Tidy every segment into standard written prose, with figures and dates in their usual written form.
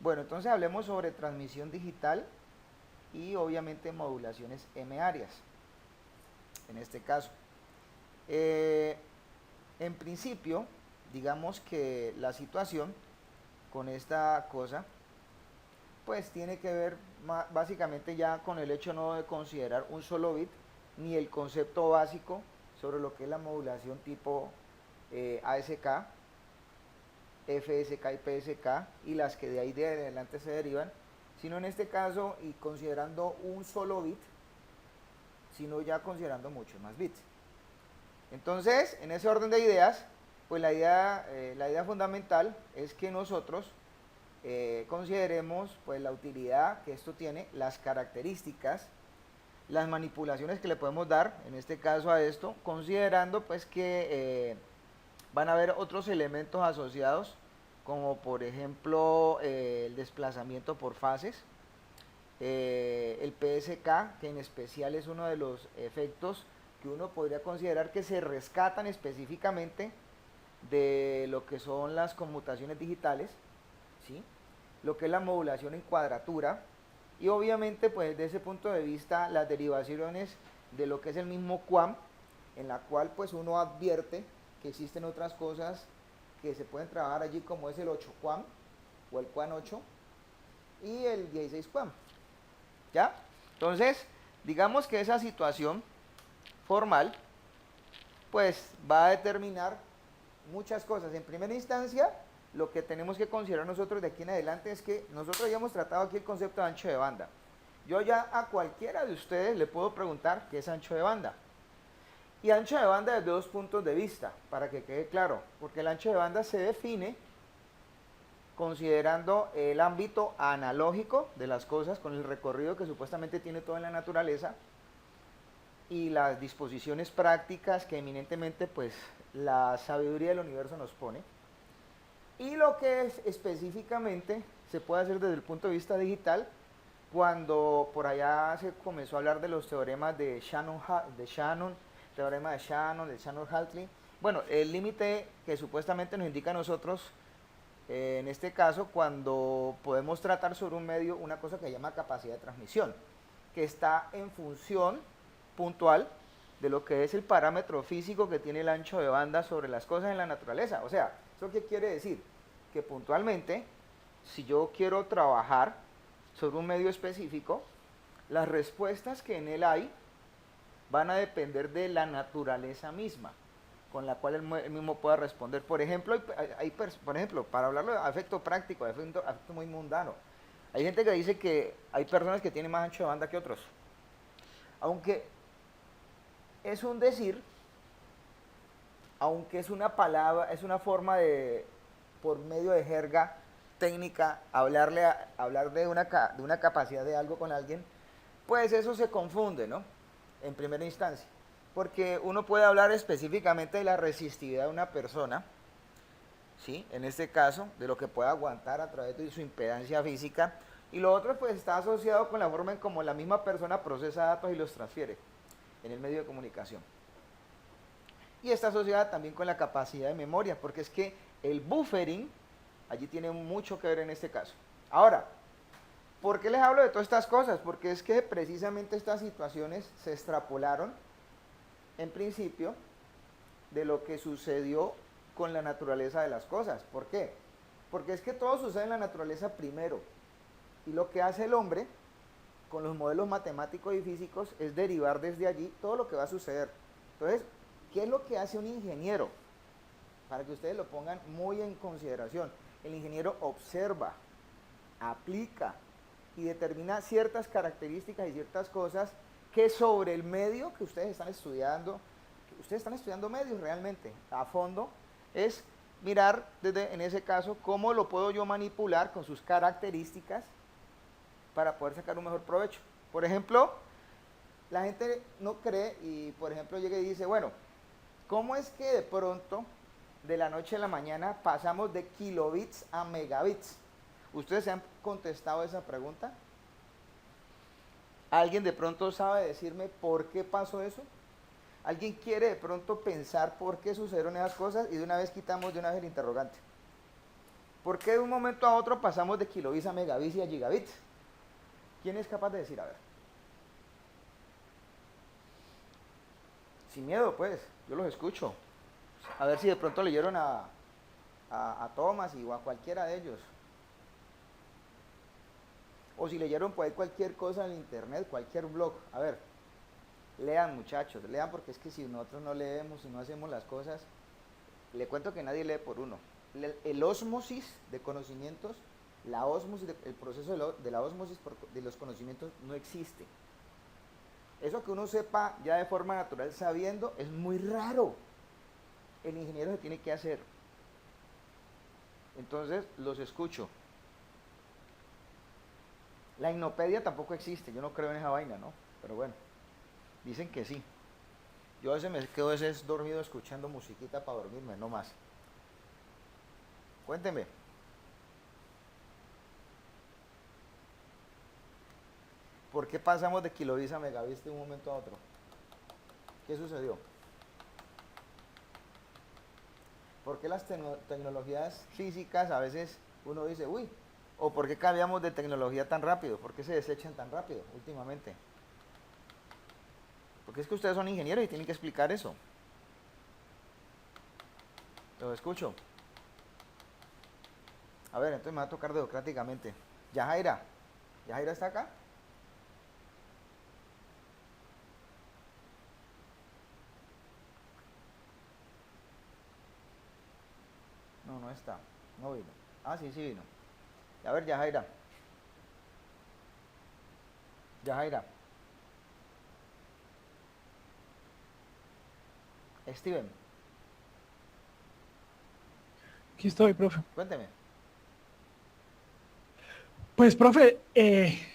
Bueno, entonces hablemos sobre transmisión digital y obviamente modulaciones M áreas, en este caso. Eh, en principio, digamos que la situación con esta cosa, pues tiene que ver básicamente ya con el hecho no de considerar un solo bit, ni el concepto básico sobre lo que es la modulación tipo ASK, FSK y PSK, y las que de ahí de adelante se derivan, sino en este caso y considerando un solo bit, sino ya considerando muchos más bits. Entonces, en ese orden de ideas, pues la idea fundamental es que nosotros consideremos pues la utilidad que esto tiene, las características, las manipulaciones que le podemos dar, en este caso a esto, considerando pues que van a haber otros elementos asociados, como por ejemplo el desplazamiento por fases, el PSK, que en especial es uno de los efectos que uno podría considerar que se rescatan específicamente de lo que son las conmutaciones digitales, ¿sí? Lo que es la modulación en cuadratura, y obviamente pues desde ese punto de vista las derivaciones de lo que es el mismo QAM, en la cual pues uno advierte que existen otras cosas que se pueden trabajar allí, como es el 8 QAM o el QAM 8 y el 16 QAM, ¿ya? Entonces, digamos que esa situación formal pues va a determinar muchas cosas. En primera instancia, lo que tenemos que considerar nosotros de aquí en adelante es que nosotros ya hemos tratado aquí el concepto de ancho de banda. Yo ya a cualquiera de ustedes le puedo preguntar qué es ancho de banda. Y ancho de banda desde dos puntos de vista, para que quede claro, porque el ancho de banda se define considerando el ámbito analógico de las cosas, con el recorrido que supuestamente tiene todo en la naturaleza, y las disposiciones prácticas que eminentemente pues la sabiduría del universo nos pone, y lo que es específicamente se puede hacer desde el punto de vista digital, cuando por allá se comenzó a hablar de los teoremas de Shannon, teorema de Shannon, de Shannon-Hartley. Bueno, el límite que supuestamente nos indica a nosotros, en este caso, cuando podemos tratar sobre un medio una cosa que se llama capacidad de transmisión, que está en función puntual de lo que es el parámetro físico que tiene el ancho de banda sobre las cosas en la naturaleza. O sea, ¿eso qué quiere decir? Que puntualmente, si yo quiero trabajar sobre un medio específico, las respuestas que en él hay van a depender de la naturaleza misma con la cual él mismo pueda responder. Por ejemplo, por ejemplo, para hablarlo de efecto práctico, de efecto muy mundano, hay gente que dice que hay personas que tienen más ancho de banda que otros. Aunque es un decir, aunque es una palabra, es una forma de, por medio de jerga técnica, hablar de una capacidad de algo con alguien, pues eso se confunde, ¿no? En primera instancia. Porque uno puede hablar específicamente de la resistividad de una persona, ¿sí? En este caso, de lo que puede aguantar a través de su impedancia física, y lo otro pues está asociado con la forma en cómo la misma persona procesa datos y los transfiere en el medio de comunicación. Y está asociada también con la capacidad de memoria, porque es que el buffering allí tiene mucho que ver en este caso. Ahora, ¿por qué les hablo de todas estas cosas? Porque es que precisamente estas situaciones se extrapolaron, en principio, de lo que sucedió con la naturaleza de las cosas. ¿Por qué? Porque es que todo sucede en la naturaleza primero. Y lo que hace el hombre con los modelos matemáticos y físicos es derivar desde allí todo lo que va a suceder. Entonces, ¿qué es lo que hace un ingeniero? Para que ustedes lo pongan muy en consideración. El ingeniero observa, aplica y determina ciertas características y ciertas cosas que sobre el medio que ustedes están estudiando medios realmente a fondo, es mirar desde, en ese caso, cómo lo puedo yo manipular con sus características para poder sacar un mejor provecho. Por ejemplo, la gente no cree y, por ejemplo, llega y dice, bueno, ¿cómo es que de pronto, de la noche a la mañana, pasamos de kilobits a megabits? ¿Ustedes se han contestado esa pregunta? ¿Alguien de pronto sabe decirme por qué pasó eso? ¿Alguien quiere de pronto pensar por qué sucedieron esas cosas? Y de una vez quitamos de una vez el interrogante. ¿Por qué de un momento a otro pasamos de kilobits a megabits y a gigabits? ¿Quién es capaz de decir? A ver. Sin miedo, pues, yo los escucho. A ver si de pronto leyeron a Thomas o a cualquiera de ellos. O si leyeron por ahí cualquier cosa en internet, cualquier blog. A ver, lean muchachos, lean porque es que si nosotros no leemos, si no hacemos las cosas, le cuento que nadie lee por uno. El ósmosis de conocimientos, la ósmosis, el proceso de la ósmosis de los conocimientos no existe. Eso que uno sepa ya de forma natural sabiendo es muy raro. El ingeniero se tiene que hacer. Entonces los escucho. La hipnopedia tampoco existe, yo no creo en esa vaina, ¿no? Pero bueno, dicen que sí. Yo a veces me quedo dormido escuchando musiquita para dormirme, no más. Cuénteme. ¿Por qué pasamos de kilobits a megabits de un momento a otro? ¿Qué sucedió? ¿Por qué las tecnologías físicas a veces uno dice, uy, o por qué cambiamos de tecnología tan rápido? ¿Por qué se desechan tan rápido últimamente? Porque es que ustedes son ingenieros y tienen que explicar eso. Lo escucho. A ver, entonces me va a tocar democráticamente. Yajaira. ¿Yajaira está acá? No, no está. No vino. Ah, sí, sí vino. A ver, Yajaira. Yajaira. Steven, Aquí estoy, profe. cuénteme. Pues, profe,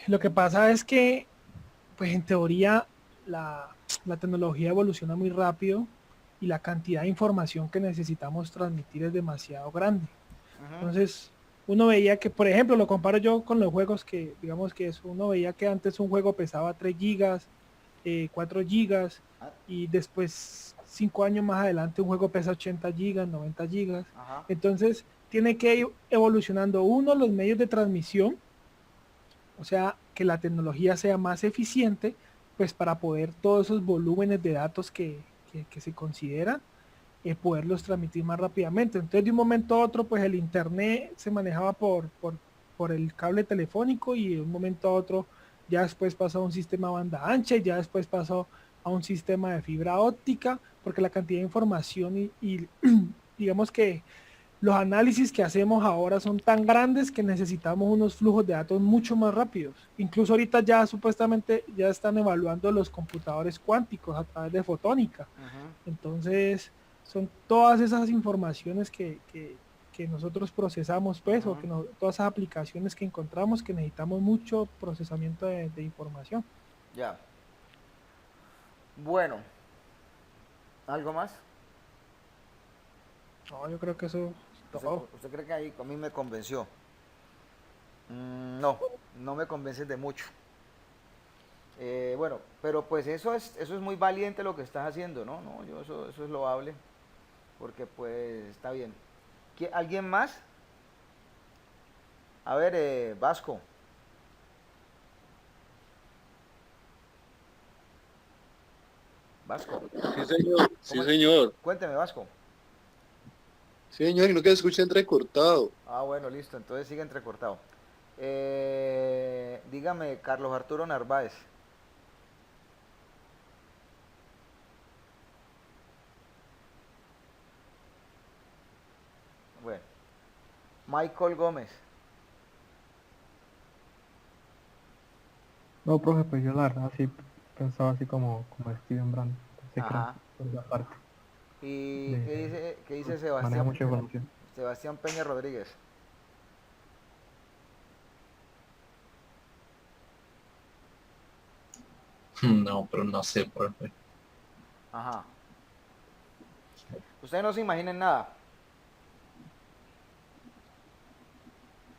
lo que pasa es que, pues en teoría, la tecnología evoluciona muy rápido y la cantidad de información que necesitamos transmitir es demasiado grande. Ujú. Entonces, uno veía que, por ejemplo, lo comparo yo con los juegos que, digamos que eso, uno veía que antes un juego pesaba 3 gigas, 4 gigas, Ah, y después, 5 años más adelante, un juego pesa 80 gigas, 90 gigas. ajá. Entonces, tiene que ir evolucionando uno los medios de transmisión, o sea, que la tecnología sea más eficiente, pues para poder todos esos volúmenes de datos que se consideran, poderlos transmitir más rápidamente. Entonces, de un momento a otro, pues el Internet se manejaba por el cable telefónico, y de un momento a otro ya después pasó a un sistema banda ancha, y ya después pasó a un sistema de fibra óptica, porque la cantidad de información y digamos que los análisis que hacemos ahora son tan grandes que necesitamos unos flujos de datos mucho más rápidos. Incluso ahorita ya supuestamente ya están evaluando los computadores cuánticos a través de fotónica. Ujú. Entonces, son todas esas informaciones que nosotros procesamos, pues, o Ujú. que todas esas aplicaciones que encontramos, que necesitamos mucho procesamiento de información. Ya. Bueno, ¿algo más? No, yo creo que eso es ¿Usted, todo. usted cree que ahí a mí me convenció? No, no me convences de mucho. Bueno, pero pues eso es muy valiente lo que estás haciendo, ¿no? No, yo eso es loable, porque pues está bien. ¿Alguien más? A ver, Vasco, Vasco, Sí, señor. Sí, ¿cómo es? señor. Cuénteme, Vasco. Sí, señor, y no que escuche entrecortado. Ah, bueno, listo, entonces sigue entrecortado. Dígame, Carlos Arturo Narváez. Bueno, Michael Gómez. No, profe, pues yo la verdad sí pensaba así como Steven Brand. Pensé que era Ajá. por la parte ¿Y de qué dice maneja Sebastián, mucha información. Sebastián Peña Rodríguez? No, pero no sé, profe. Ajá. Ustedes no se imaginen nada.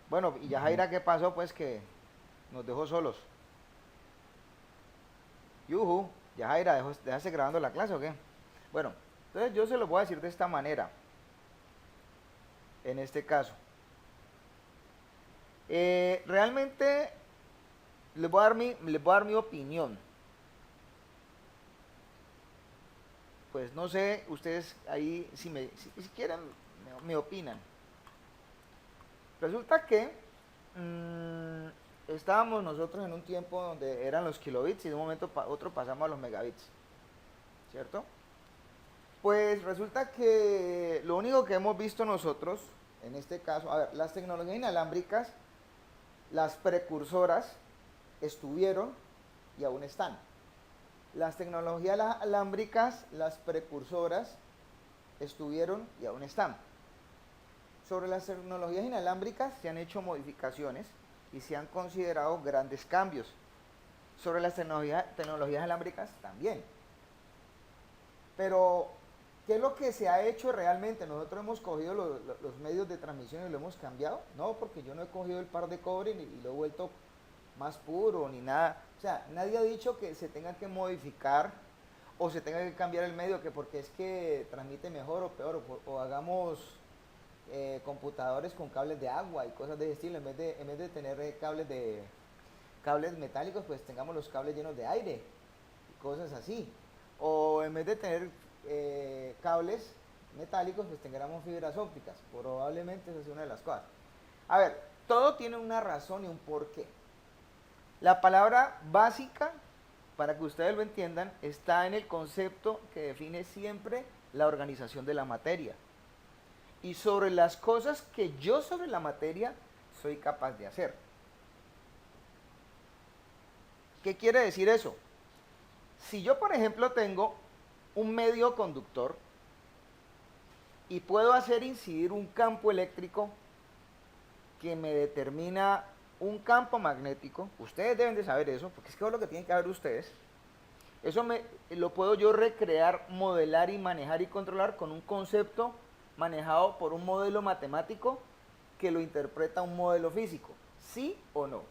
Bueno, y Yajaira, ¿qué pasó? Pues que nos dejó solos. Yuhu, Yajaira, ¿dejaste grabando la clase o qué? Bueno, entonces yo se lo voy a decir de esta manera, en este caso. Realmente les voy a dar mi opinión. Pues no sé, ustedes ahí si quieren me opinan. Resulta que estábamos nosotros en un tiempo donde eran los kilobits y de un momento a otro pasamos a los megabits, ¿cierto? Pues resulta que lo único que hemos visto nosotros, en este caso, a ver, las tecnologías inalámbricas, las precursoras, estuvieron y aún están. Las tecnologías alámbricas, las precursoras, estuvieron y aún están. Sobre las tecnologías inalámbricas se han hecho modificaciones y se han considerado grandes cambios. Sobre las tecnologías alámbricas también. Pero, ¿qué es lo que se ha hecho realmente? Nosotros hemos cogido los medios de transmisión y lo hemos cambiado. No, porque yo no he cogido el par de cobre y lo he vuelto más puro ni nada. O sea, nadie ha dicho que se tenga que modificar o se tenga que cambiar el medio, que porque es que transmite mejor o peor, o hagamos computadores con cables de agua y cosas de ese estilo, en vez de tener cables metálicos, pues tengamos los cables llenos de aire y cosas así. O en vez de tener cables metálicos, pues tengamos fibras ópticas. Probablemente esa es una de las cosas. A ver, todo tiene una razón y un porqué. La palabra básica, para que ustedes lo entiendan, está en el concepto que define siempre la organización de la materia. Y sobre las cosas que yo sobre la materia soy capaz de hacer. ¿Qué quiere decir eso? Si yo, por ejemplo, tengo un medio conductor y puedo hacer incidir un campo eléctrico que me determina un campo magnético, ustedes deben de saber eso, porque es que es lo que tienen que saber ustedes. Eso lo puedo yo recrear, modelar y manejar y controlar con un concepto manejado por un modelo matemático que lo interpreta un modelo físico. ¿Sí o no?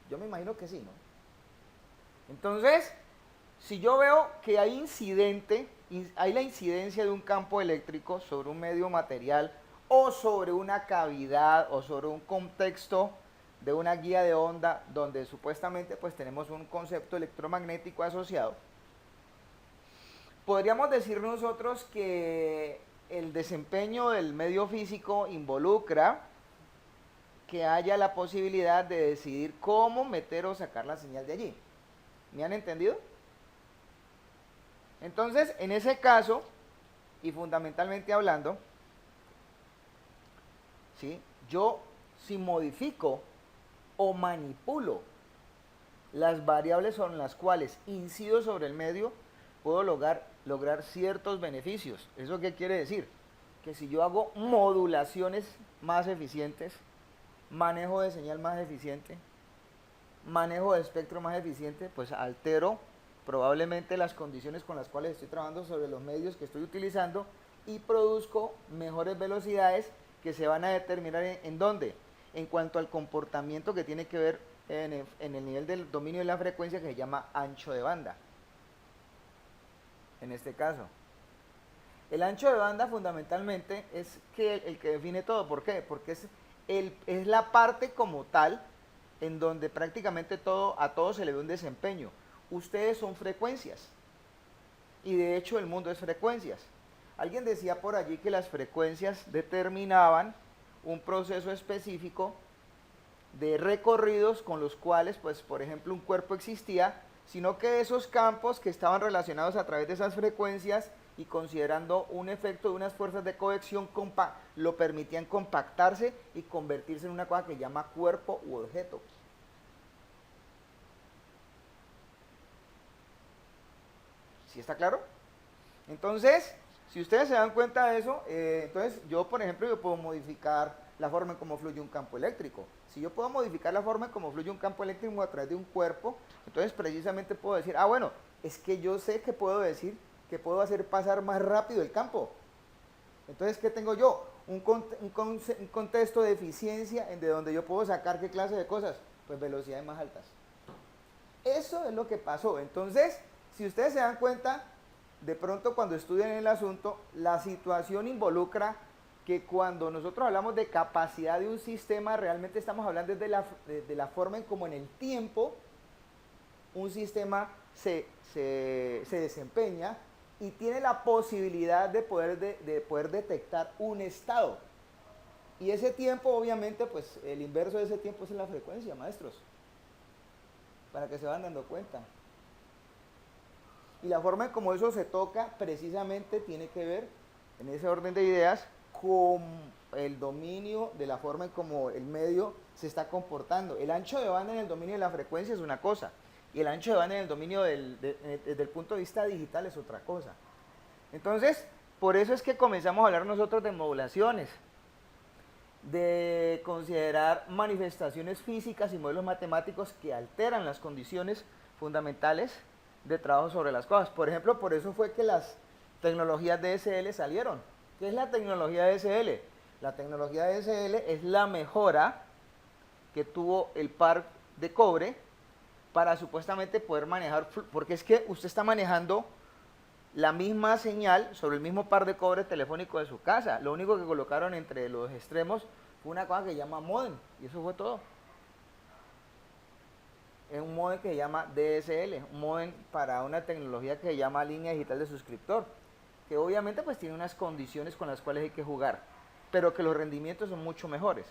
Yo me imagino que sí, ¿no? Entonces, si yo veo que hay la incidencia de un campo eléctrico sobre un medio material o sobre una cavidad o sobre un contexto de una guía de onda donde supuestamente pues tenemos un concepto electromagnético asociado, podríamos decir nosotros que el desempeño del medio físico involucra que haya la posibilidad de decidir cómo meter o sacar la señal de allí. ¿Me han entendido? Entonces, en ese caso, y fundamentalmente hablando, ¿sí? Yo si modifico o manipulo las variables sobre las cuales incido sobre el medio, puedo lograr ciertos beneficios. ¿Eso qué quiere decir? Que si yo hago modulaciones más eficientes, manejo de señal más eficiente, manejo de espectro más eficiente, pues altero probablemente las condiciones con las cuales estoy trabajando sobre los medios que estoy utilizando y produzco mejores velocidades que se van a determinar en dónde, en cuanto al comportamiento que tiene que ver en el nivel del dominio de la frecuencia que se llama ancho de banda. En este caso, el ancho de banda fundamentalmente es el que define todo. ¿Por qué? Porque es la parte como tal en donde prácticamente a todo se le ve un desempeño. Ustedes son frecuencias y de hecho el mundo es frecuencias. Alguien decía por allí que las frecuencias determinaban un proceso específico de recorridos con los cuales, pues, por ejemplo, un cuerpo existía, sino que esos campos que estaban relacionados a través de esas frecuencias y considerando un efecto de unas fuerzas de cohesión lo permitían compactarse y convertirse en una cosa que llama cuerpo u objeto. ¿Sí está claro? Entonces, si ustedes se dan cuenta de eso, entonces yo, por ejemplo, yo puedo modificar la forma en cómo fluye un campo eléctrico. Si yo puedo modificar la forma en cómo fluye un campo eléctrico a través de un cuerpo, entonces precisamente puedo decir, bueno, es que yo sé que puedo decir que puedo hacer pasar más rápido el campo. Entonces, ¿qué tengo yo? Un contexto de eficiencia de donde yo puedo sacar qué clase de cosas, pues velocidades más altas. Eso es lo que pasó. Entonces, si ustedes se dan cuenta, de pronto cuando estudian el asunto, la situación involucra que cuando nosotros hablamos de capacidad de un sistema, realmente estamos hablando de la forma en como en el tiempo un sistema se desempeña y tiene la posibilidad de poder detectar un estado. Y ese tiempo, obviamente, pues el inverso de ese tiempo es en la frecuencia, maestros, para que se van dando cuenta. Y la forma en como eso se toca precisamente tiene que ver, en ese orden de ideas, con el dominio de la forma en como el medio se está comportando. El ancho de banda en el dominio de la frecuencia es una cosa, y el ancho de banda en el dominio desde el punto de vista digital es otra cosa. Entonces, por eso es que comenzamos a hablar nosotros de modulaciones, de considerar manifestaciones físicas y modelos matemáticos que alteran las condiciones fundamentales de trabajo sobre las cosas. Por ejemplo, por eso fue que las tecnologías DSL salieron. ¿Qué es la tecnología DSL? La tecnología DSL es la mejora que tuvo el par de cobre para supuestamente poder manejar, porque es que usted está manejando la misma señal sobre el mismo par de cobre telefónico de su casa. Lo único que colocaron entre los extremos fue una cosa que se llama modem, y eso fue todo. Es un modem que se llama DSL, un modem para una tecnología que se llama línea digital de suscriptor, que obviamente pues tiene unas condiciones con las cuales hay que jugar, pero que los rendimientos son mucho mejores.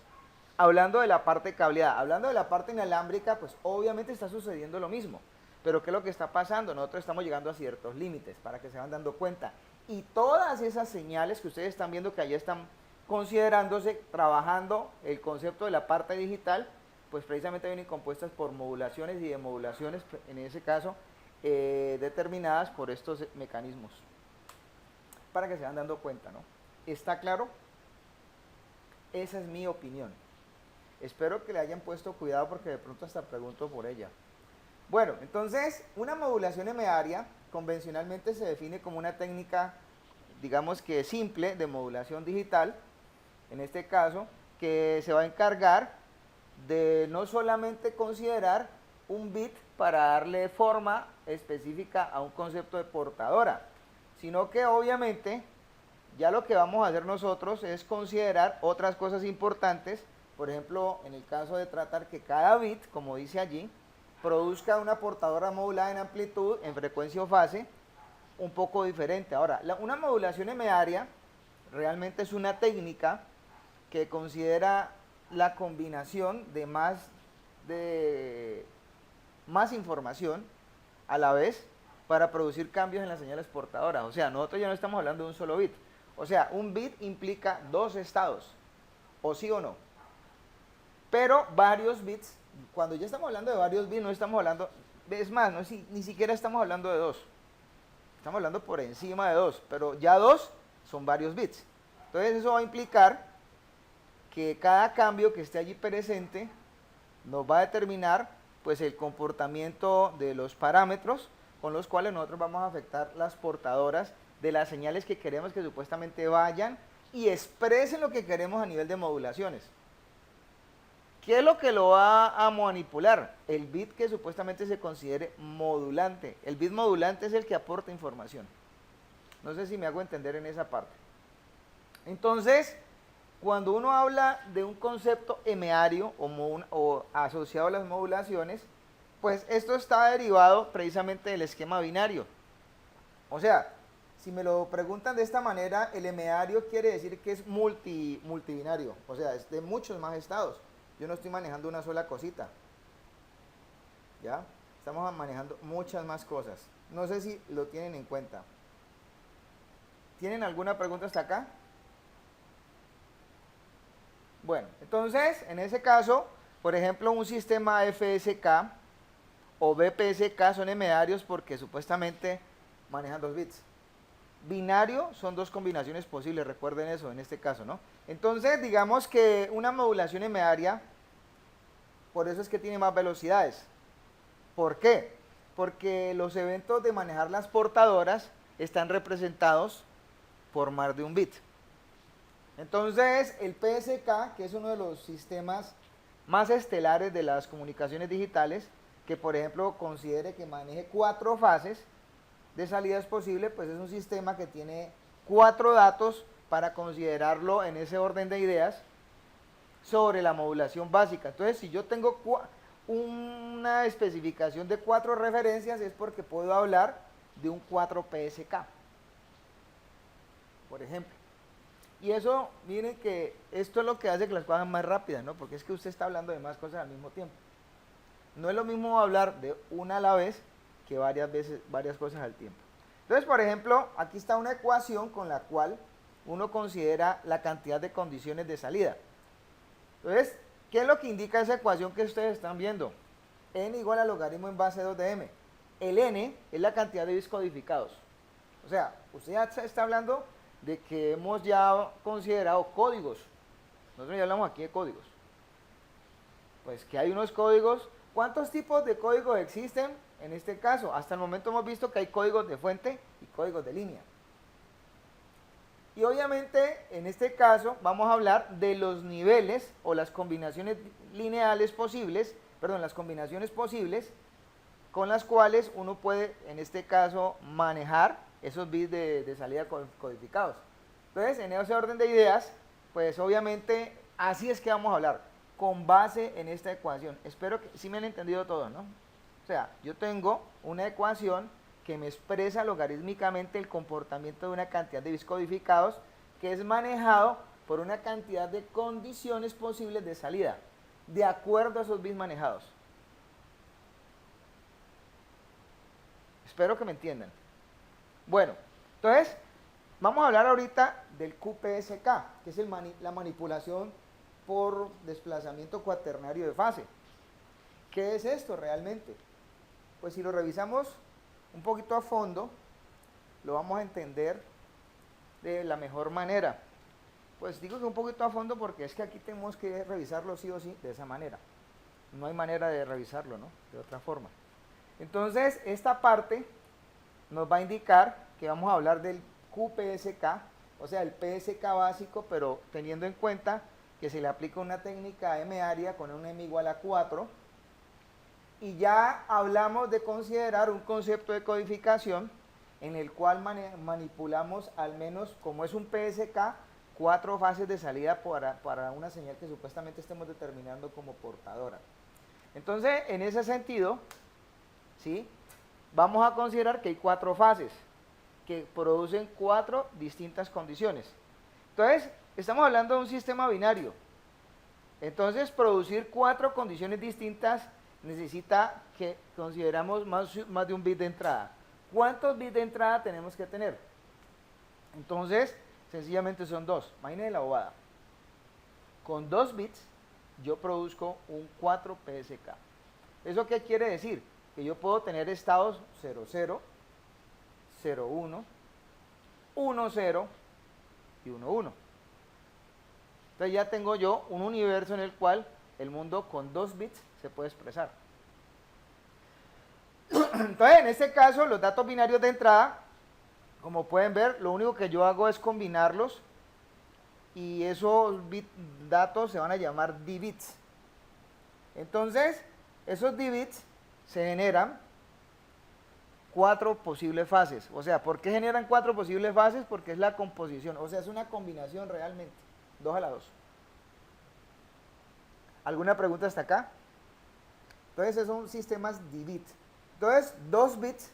Hablando de la parte cableada, hablando de la parte inalámbrica, pues obviamente está sucediendo lo mismo. Pero ¿qué es lo que está pasando? Nosotros estamos llegando a ciertos límites para que se van dando cuenta. Y todas esas señales que ustedes están viendo que allá están considerándose, trabajando el concepto de la parte digital, pues precisamente vienen compuestas por modulaciones y demodulaciones, en ese caso, determinadas por estos mecanismos. Para que se van dando cuenta, ¿no? ¿Está claro? Esa es mi opinión. Espero que le hayan puesto cuidado porque de pronto hasta pregunto por ella. Bueno, entonces, una modulación M-área convencionalmente se define como una técnica, digamos que simple, de modulación digital, en este caso, que se va a encargar de no solamente considerar un bit para darle forma específica a un concepto de portadora, sino que obviamente ya lo que vamos a hacer nosotros es considerar otras cosas importantes, por ejemplo, en el caso de tratar que cada bit, como dice allí, produzca una portadora modulada en amplitud, en frecuencia o fase, un poco diferente. Ahora, una modulación M-área realmente es una técnica que considera la combinación de más información a la vez para producir cambios en las señales portadoras. O sea, nosotros ya no estamos hablando de un solo bit. O sea, un bit implica dos estados, o sí o no. Pero varios bits, cuando ya estamos hablando de varios bits, no estamos hablando, es más, no, ni siquiera estamos hablando de dos. Estamos hablando por encima de dos, pero ya dos son varios bits. Entonces eso va a implicar que cada cambio que esté allí presente nos va a determinar pues el comportamiento de los parámetros con los cuales nosotros vamos a afectar las portadoras de las señales que queremos que supuestamente vayan y expresen lo que queremos a nivel de modulaciones. ¿Qué es lo que lo va a manipular? El bit que supuestamente se considere modulante. El bit modulante es el que aporta información. No sé si me hago entender en esa parte. Entonces, cuando uno habla de un concepto M-área o asociado a las modulaciones, pues esto está derivado precisamente del esquema binario. O sea, si me lo preguntan de esta manera, el M-área quiere decir que es multibinario, o sea, es de muchos más estados. Yo no estoy manejando una sola cosita. ¿Ya? Estamos manejando muchas más cosas. No sé si lo tienen en cuenta. ¿Tienen alguna pregunta hasta acá? Bueno, entonces, en ese caso, por ejemplo, un sistema FSK o BPSK son M-áreos porque supuestamente manejan dos bits. Binario son dos combinaciones posibles, recuerden eso en este caso, ¿no? Entonces, digamos que una modulación M-área, por eso es que tiene más velocidades. ¿Por qué? Porque los eventos de manejar las portadoras están representados por más de un bit. Entonces, el PSK, que es uno de los sistemas más estelares de las comunicaciones digitales, que por ejemplo considere que maneje 4 fases de salidas posibles, pues es un sistema que tiene 4 datos para considerarlo en ese orden de ideas sobre la modulación básica. Entonces, si yo tengo una especificación de 4 referencias, es porque puedo hablar de un 4 PSK, por ejemplo. Y eso, miren que esto es lo que hace que las cosas sean más rápidas, ¿no? Porque es que usted está hablando de más cosas al mismo tiempo. No es lo mismo hablar de una a la vez que varias cosas al tiempo. Entonces, por ejemplo, aquí está una ecuación con la cual uno considera la cantidad de condiciones de salida. Entonces, ¿qué es lo que indica esa ecuación que ustedes están viendo? N igual al logaritmo en base 2 de m. El n es la cantidad de bits codificados. O sea, usted ya está hablando de que hemos ya considerado códigos. Nosotros ya hablamos aquí de códigos. Pues que hay unos códigos. ¿Cuántos tipos de códigos existen en este caso? Hasta el momento hemos visto que hay códigos de fuente y códigos de línea. Y obviamente en este caso vamos a hablar de los niveles o las combinaciones lineales posibles, perdón, las combinaciones posibles con las cuales uno puede en este caso manejar esos bits de salida codificados. Entonces, en ese orden de ideas, pues obviamente así es que vamos a hablar, con base en esta ecuación. Espero que sí me han entendido todo, ¿no? O sea, yo tengo una ecuación que me expresa logarítmicamente el comportamiento de una cantidad de bits codificados que es manejado por una cantidad de condiciones posibles de salida, de acuerdo a esos bits manejados. Espero que me entiendan. Bueno, entonces, vamos a hablar ahorita del QPSK, que es la manipulación por desplazamiento cuaternario de fase. ¿Qué es esto realmente? Pues si lo revisamos un poquito a fondo, lo vamos a entender de la mejor manera. Pues digo que un poquito a fondo porque es que aquí tenemos que revisarlo sí o sí de esa manera. No hay manera de revisarlo, ¿no? De otra forma. Entonces, esta parte nos va a indicar que vamos a hablar del QPSK, o sea, el PSK básico, pero teniendo en cuenta que se le aplica una técnica M área con un M igual a 4, y ya hablamos de considerar un concepto de codificación en el cual manipulamos al menos, como es un PSK, 4 fases de salida para una señal que supuestamente estemos determinando como portadora. Entonces, en ese sentido, ¿sí?, vamos a considerar que hay 4 fases que producen 4 distintas condiciones. Entonces, estamos hablando de un sistema binario. Entonces, producir 4 condiciones distintas necesita que consideramos más de un bit de entrada. ¿Cuántos bits de entrada tenemos que tener? Entonces, sencillamente son 2. Imaginen la bobada. Con 2 bits, yo produzco un 4 PSK. ¿Eso qué quiere decir? Que yo puedo tener estados 00, 01, 10 y 11. Entonces ya tengo yo un universo en el cual el mundo con 2 bits se puede expresar. Entonces, en este caso, los datos binarios de entrada, como pueden ver, lo único que yo hago es combinarlos y esos datos se van a llamar D-bits. Entonces, esos D-bits se generan 4 posibles fases. O sea, ¿por qué generan 4 posibles fases? Porque es la composición, o sea, es una combinación realmente, 2 a la 2. ¿Alguna pregunta hasta acá? Entonces, esos son sistemas D-bit. Entonces, 2 bits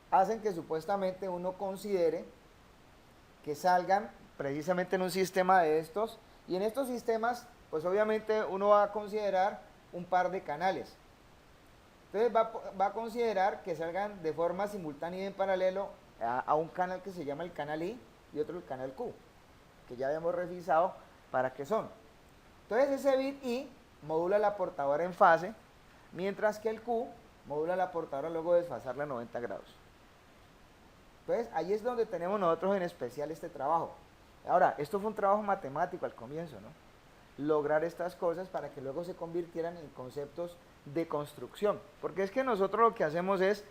hacen que supuestamente uno considere que salgan precisamente en un sistema de estos, y en estos sistemas, pues obviamente uno va a considerar un par de canales. Entonces va a considerar que salgan de forma simultánea y en paralelo a un canal que se llama el canal I y otro el canal Q, que ya habíamos revisado para qué son. Entonces ese bit I modula la portadora en fase, mientras que el Q modula la portadora luego de desfasarla a 90 grados. Entonces ahí es donde tenemos nosotros en especial este trabajo. Ahora, esto fue un trabajo matemático al comienzo, ¿no? Lograr estas cosas para que luego se convirtieran en conceptos de construcción. Porque es que nosotros lo que hacemos es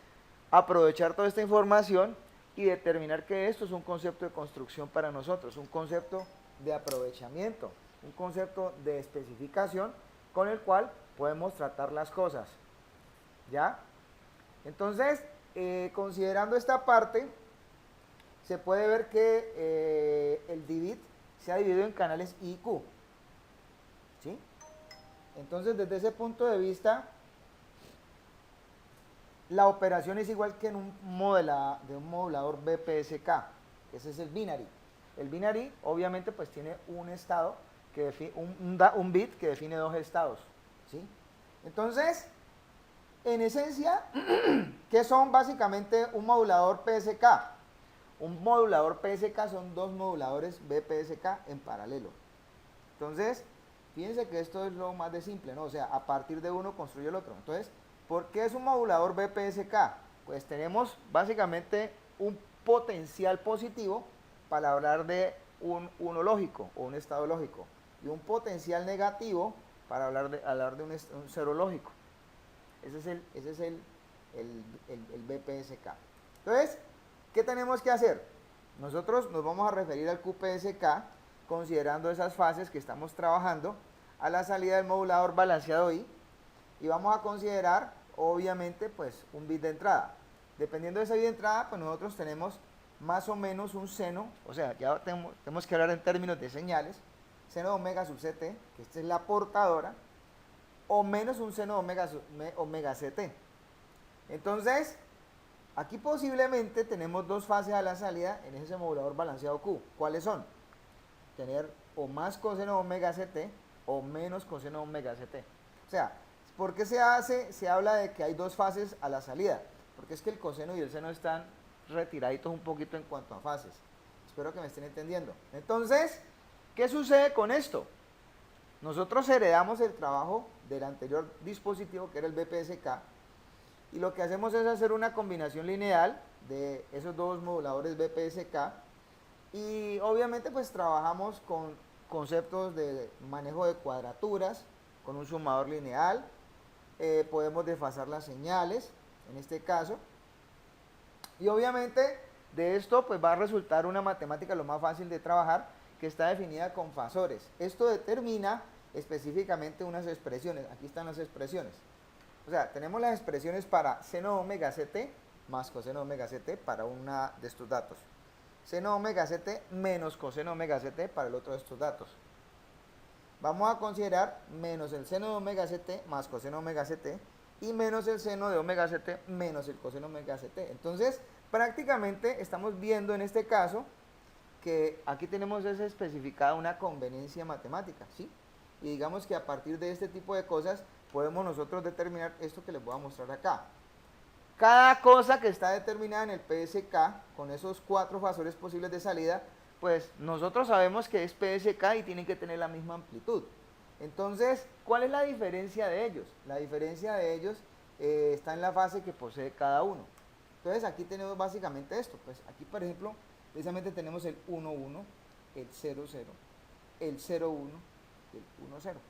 aprovechar toda esta información y determinar que esto es un concepto de construcción para nosotros, un concepto de aprovechamiento, un concepto de especificación con el cual podemos tratar las cosas. ¿Ya? Entonces, considerando esta parte, se puede ver que el DBIT se ha dividido en canales I y Q. ¿Sí? Entonces, desde ese punto de vista, la operación es igual que en un modulador BPSK. Ese es el binary. El binary, obviamente, pues tiene un estado, un bit que define dos estados. ¿Sí? Entonces, en esencia, ¿qué son básicamente un modulador PSK? Un modulador PSK son dos moduladores BPSK en paralelo. Entonces, fíjense que esto es lo más de simple, ¿no? O sea, a partir de uno construye el otro. Entonces, ¿por qué es un modulador BPSK? Pues tenemos básicamente un potencial positivo para hablar de un uno lógico o un estado lógico y un potencial negativo para hablar de un cero lógico. Ese es el BPSK. Entonces, ¿qué tenemos que hacer? Nosotros nos vamos a referir al QPSK considerando esas fases que estamos trabajando a la salida del modulador balanceado I y vamos a considerar obviamente pues un bit de entrada. Dependiendo de ese bit de entrada, pues nosotros tenemos más o menos un seno, o sea, ya tenemos que hablar en términos de señales, seno de omega sub ct, que esta es la portadora, o menos un seno de omega ct. Entonces, aquí posiblemente tenemos dos fases a la salida en ese modulador balanceado Q. ¿Cuáles son? Tener o más coseno de omega ct o menos coseno de omega ct. O sea, ¿por qué se habla de que hay dos fases a la salida? Porque es que el coseno y el seno están retiraditos un poquito en cuanto a fases. Espero que me estén entendiendo. Entonces, ¿qué sucede con esto? Nosotros heredamos el trabajo del anterior dispositivo que era el BPSK y lo que hacemos es hacer una combinación lineal de esos dos moduladores BPSK y obviamente pues trabajamos con conceptos de manejo de cuadraturas, con un sumador lineal, podemos desfasar las señales en este caso y obviamente de esto pues va a resultar una matemática lo más fácil de trabajar que está definida con fasores. Esto determina específicamente unas expresiones. Aquí están las expresiones. O sea, tenemos las expresiones para seno de omega ct más coseno de omega ct para una de estos datos. Seno de omega ct menos coseno de omega ct para el otro de estos datos. Vamos a considerar menos el seno de omega ct más coseno de omega ct y menos el seno de omega ct menos el coseno de omega ct. Entonces, prácticamente estamos viendo en este caso que aquí tenemos especificada una conveniencia matemática, ¿sí? Y digamos que a partir de este tipo de cosas podemos nosotros determinar esto que les voy a mostrar acá. Cada cosa que está determinada en el PSK, con esos cuatro fasores posibles de salida, pues nosotros sabemos que es PSK y tienen que tener la misma amplitud. Entonces, ¿cuál es la diferencia de ellos? La diferencia de ellos está en la fase que posee cada uno. Entonces, aquí tenemos básicamente esto. Pues aquí, por ejemplo, precisamente tenemos el 1, 1, el 0, 0, el 0, 1 y el 1, 0.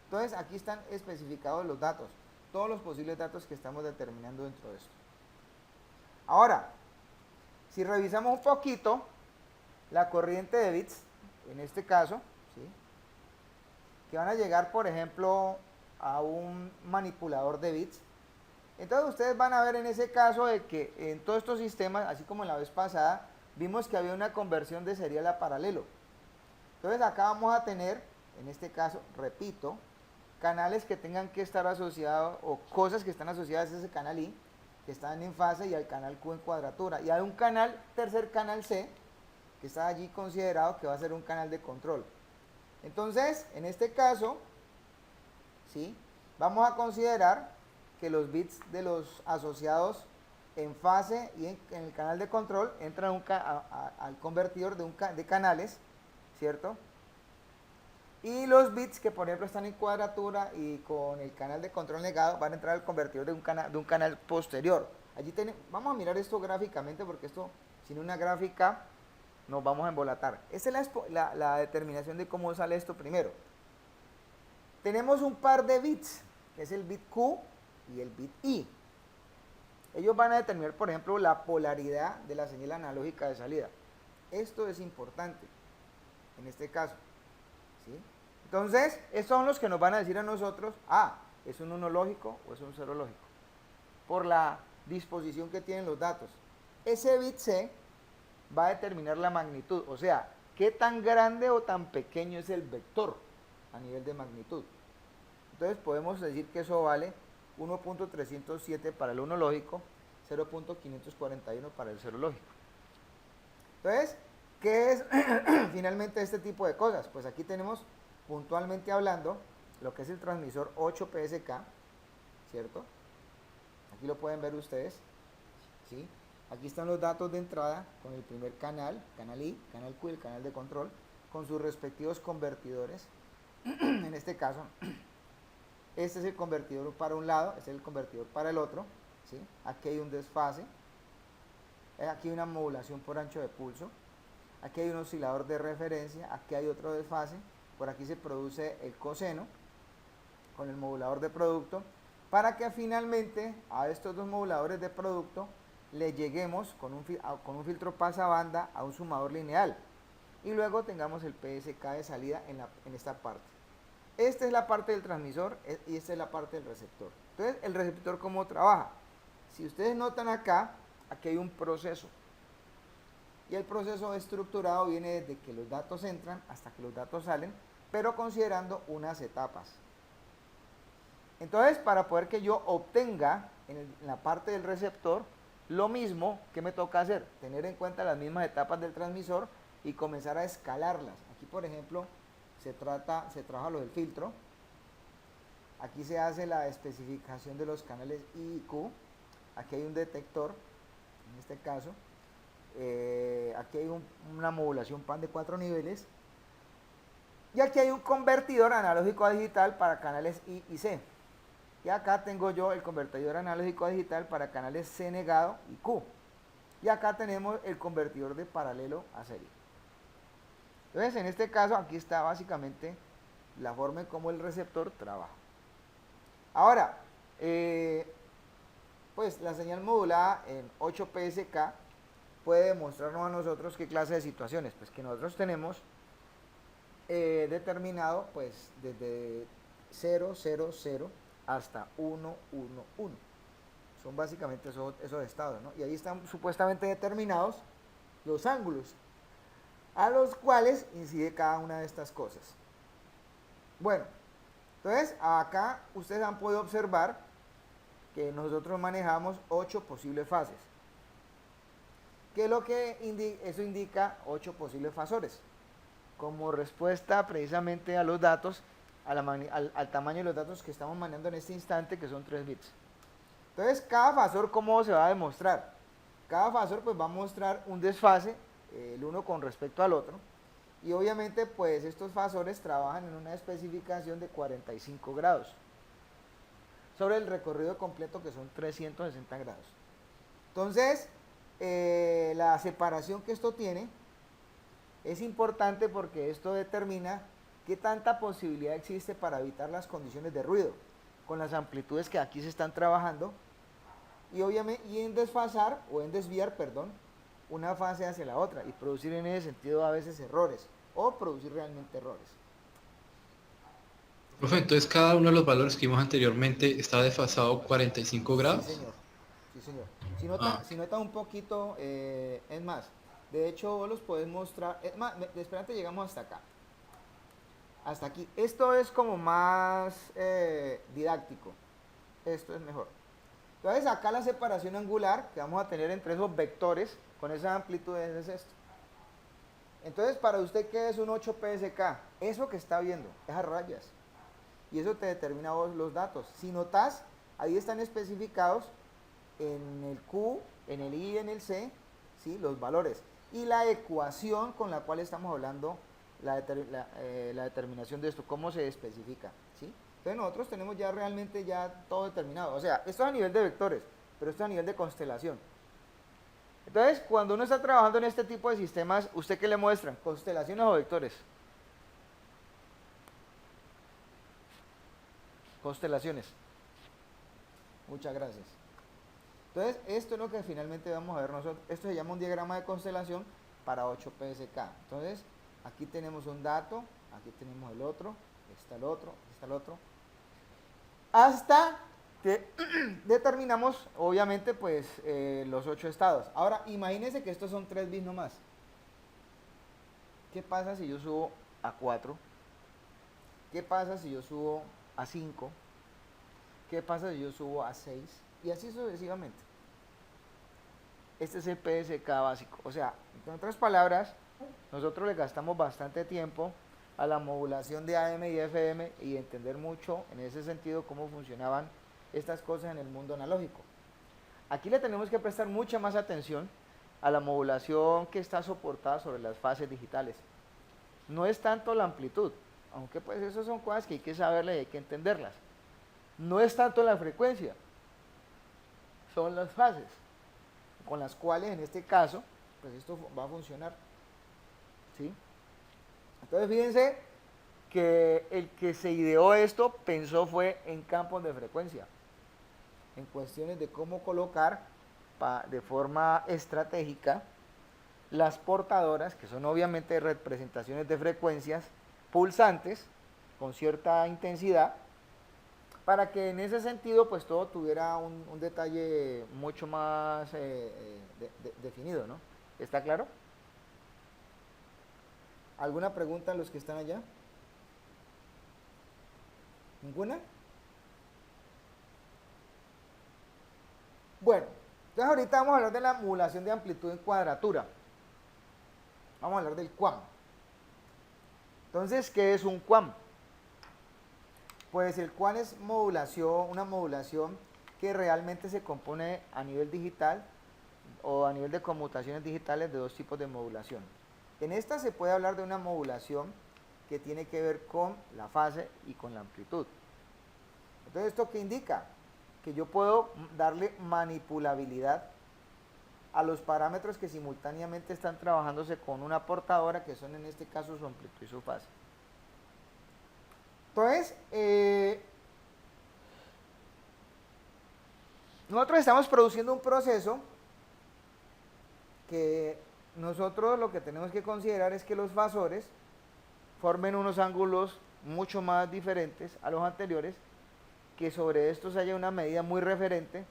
Entonces, aquí están especificados los datos, todos los posibles datos que estamos determinando dentro de esto. Ahora, si revisamos un poquito la corriente de bits, en este caso, ¿sí?, que van a llegar, por ejemplo, a un manipulador de bits, entonces ustedes van a ver en ese caso de que en todos estos sistemas, así como en la vez pasada, vimos que había una conversión de serial a paralelo. Entonces acá vamos a tener, en este caso, repito, canales que tengan que estar asociados o cosas que están asociadas a ese canal I, que están en fase y al canal Q en cuadratura. Y hay un canal, tercer canal C, que está allí considerado que va a ser un canal de control. Entonces, en este caso, ¿sí?, vamos a considerar que los bits de los asociados en fase y en el canal de control entran al convertidor de canales, ¿cierto? Y los bits que por ejemplo están en cuadratura y con el canal de control negado van a entrar al convertidor de un canal posterior. Allí vamos a mirar esto gráficamente porque esto sin una gráfica nos vamos a embolatar. Esta es la determinación de cómo sale esto primero. Tenemos un par de bits, que es el bit Q y el bit I. Ellos van a determinar, por ejemplo, la polaridad de la señal analógica de salida. Esto es importante en este caso, ¿sí? Entonces, estos son los que nos van a decir a nosotros, es un 1 lógico o es un 0 lógico, por la disposición que tienen los datos. Ese bit C va a determinar la magnitud, o sea, qué tan grande o tan pequeño es el vector a nivel de magnitud. Entonces podemos decir que eso vale 1.307 para el 1 lógico, 0.541 para el 0 lógico. Entonces, ¿qué es finalmente este tipo de cosas? Pues aquí tenemos puntualmente hablando lo que es el transmisor 8 PSK, ¿cierto? Aquí lo pueden ver ustedes, ¿sí? Aquí están los datos de entrada con el primer canal, canal I, canal Q, el canal de control, con sus respectivos convertidores. En este caso, este es el convertidor para un lado, este es el convertidor para el otro, ¿sí? Aquí hay un desfase, aquí hay una modulación por ancho de pulso, aquí hay un oscilador de referencia, aquí hay otro desfase, por aquí se produce el coseno con el modulador de producto, para que finalmente a estos dos moduladores de producto le lleguemos con un filtro pasabanda a un sumador lineal y luego tengamos el PSK de salida en esta parte. Esta es la parte del transmisor y esta es la parte del receptor. Entonces, el receptor, ¿cómo trabaja? Si ustedes notan acá, aquí hay un proceso. Y el proceso estructurado viene desde que los datos entran hasta que los datos salen, pero considerando unas etapas. Entonces, para poder que yo obtenga en la parte del receptor lo mismo, que me toca hacer? Tener en cuenta las mismas etapas del transmisor y comenzar a escalarlas. Aquí, por ejemplo, se trabaja lo del filtro. Aquí se hace la especificación de los canales I y Q. Aquí hay un detector, en este caso. Aquí hay una modulación PAN de 4 niveles. Y aquí hay un convertidor analógico a digital para canales I y C. Y acá tengo yo el convertidor analógico a digital para canales C negado y Q. Y acá tenemos el convertidor de paralelo a serie. Entonces, en este caso, aquí está básicamente la forma en cómo el receptor trabaja. Ahora, pues la señal modulada en 8 PSK puede demostrarnos a nosotros qué clase de situaciones. Pues que nosotros tenemos determinado pues desde 0, 0, 0 hasta 1, 1, 1. Son básicamente esos estados, ¿no? Y ahí están supuestamente determinados los ángulos a los cuales incide cada una de estas cosas. Bueno, entonces acá ustedes han podido observar que nosotros manejamos 8 posibles fases. ¿Qué es lo que eso indica? 8 posibles fasores. Como respuesta precisamente a los datos, al tamaño de los datos que estamos manejando en este instante, que son 3 bits. Entonces, cada fasor, ¿cómo se va a demostrar? Cada fasor pues va a mostrar un desfase, el uno con respecto al otro, y obviamente pues estos fasores trabajan en una especificación de 45 grados sobre el recorrido completo, que son 360 grados. Entonces, la separación que esto tiene es importante porque esto determina qué tanta posibilidad existe para evitar las condiciones de ruido con las amplitudes que aquí se están trabajando, y obviamente en desfasar o en desviar, perdón, una fase hacia la otra y producir en ese sentido a veces errores o producir realmente errores. Profe, entonces cada uno de los valores que vimos anteriormente está desfasado 45 grados. Sí, señor. Sí, señor. Ah, Si nota un poquito, es más, de hecho vos los podés mostrar, es más, espérate, llegamos hasta acá. Hasta aquí. Esto es como más didáctico. Esto es mejor. Entonces acá la separación angular que vamos a tener entre esos vectores con esas amplitudes es esto. Entonces, para usted, ¿qué es un 8 PSK? Eso que está viendo, esas rayas. Y eso te determina vos los datos. Si notas, ahí están especificados en el Q, en el I y en el C, ¿sí? Los valores. Y la ecuación con la cual estamos hablando, la determinación de esto, cómo se especifica, ¿sí? Entonces nosotros tenemos ya realmente ya todo determinado. O sea, esto es a nivel de vectores, pero esto es a nivel de constelación. Entonces, cuando uno está trabajando en este tipo de sistemas, ¿usted qué le muestran? ¿Constelaciones o vectores? Constelaciones. Muchas gracias. Entonces, esto es lo que finalmente vamos a ver nosotros. Esto se llama un diagrama de constelación para 8 PSK. Entonces, aquí tenemos un dato, aquí tenemos el otro, aquí está el otro, aquí está el otro. Hasta que determinamos, obviamente, pues los 8 estados. Ahora, imagínense que estos son 3 bits nomás. ¿Qué pasa si yo subo a 4? ¿Qué pasa si yo subo a 5? ¿Qué pasa si yo subo a 6? Y así sucesivamente. Este es el PSK básico. O sea, en otras palabras, nosotros le gastamos bastante tiempo a la modulación de AM y FM y entender mucho en ese sentido cómo funcionaban estas cosas en el mundo analógico. Aquí le tenemos que prestar mucha más atención a la modulación que está soportada sobre las fases digitales. No es tanto la amplitud, aunque pues eso son cosas que hay que saberlas y hay que entenderlas. No es tanto la frecuencia, son las fases con las cuales en este caso pues esto va a funcionar, ¿sí? Entonces fíjense que el que se ideó esto pensó fue en campos de frecuencia, en cuestiones de cómo colocar de forma estratégica las portadoras, que son obviamente representaciones de frecuencias pulsantes con cierta intensidad, para que en ese sentido pues todo tuviera un detalle mucho más definido, ¿no? ¿Está claro? ¿Alguna pregunta a los que están allá? ¿Ninguna? Bueno, entonces ahorita vamos a hablar de la modulación de amplitud en cuadratura. Vamos a hablar del QAM. Entonces, ¿qué es un QAM? Pues el QAM es modulación, una modulación que realmente se compone a nivel digital o a nivel de conmutaciones digitales de dos tipos de modulación. En esta se puede hablar de una modulación que tiene que ver con la fase y con la amplitud. Entonces, ¿esto qué indica? Que yo puedo darle manipulabilidad a los parámetros que simultáneamente están trabajándose con una portadora, que son en este caso su amplitud y su fase. Entonces, nosotros estamos produciendo un proceso que nosotros lo que tenemos que considerar es que los fasores formen unos ángulos mucho más diferentes a los anteriores, que sobre estos haya una medida muy referente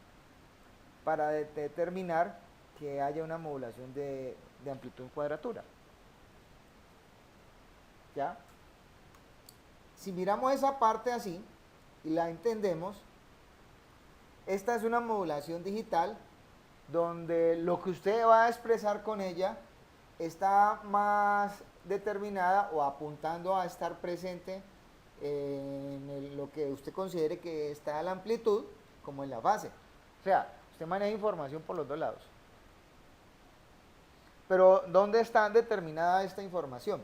para determinar que haya una modulación de amplitud en cuadratura. ¿Ya? Si miramos esa parte así y la entendemos, esta es una modulación digital donde lo que usted va a expresar con ella está más determinada o apuntando a estar presente en lo que usted considere que está a la amplitud como en la fase. O sea, usted maneja información por los dos lados. Pero ¿dónde está determinada esta información?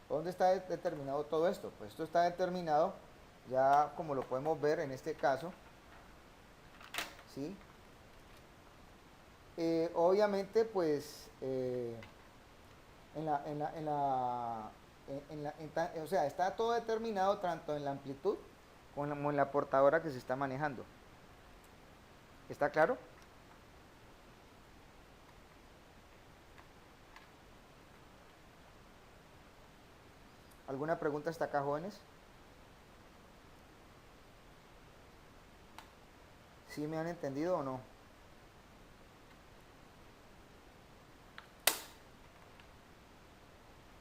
¿Dónde está determinado todo esto? Pues esto está determinado, ya como lo podemos ver en este caso, ¿sí? Obviamente, pues, o sea, está todo determinado tanto en la amplitud como en la portadora que se está manejando. ¿Está claro? ¿Alguna pregunta hasta acá, jóvenes? ¿Sí me han entendido o no?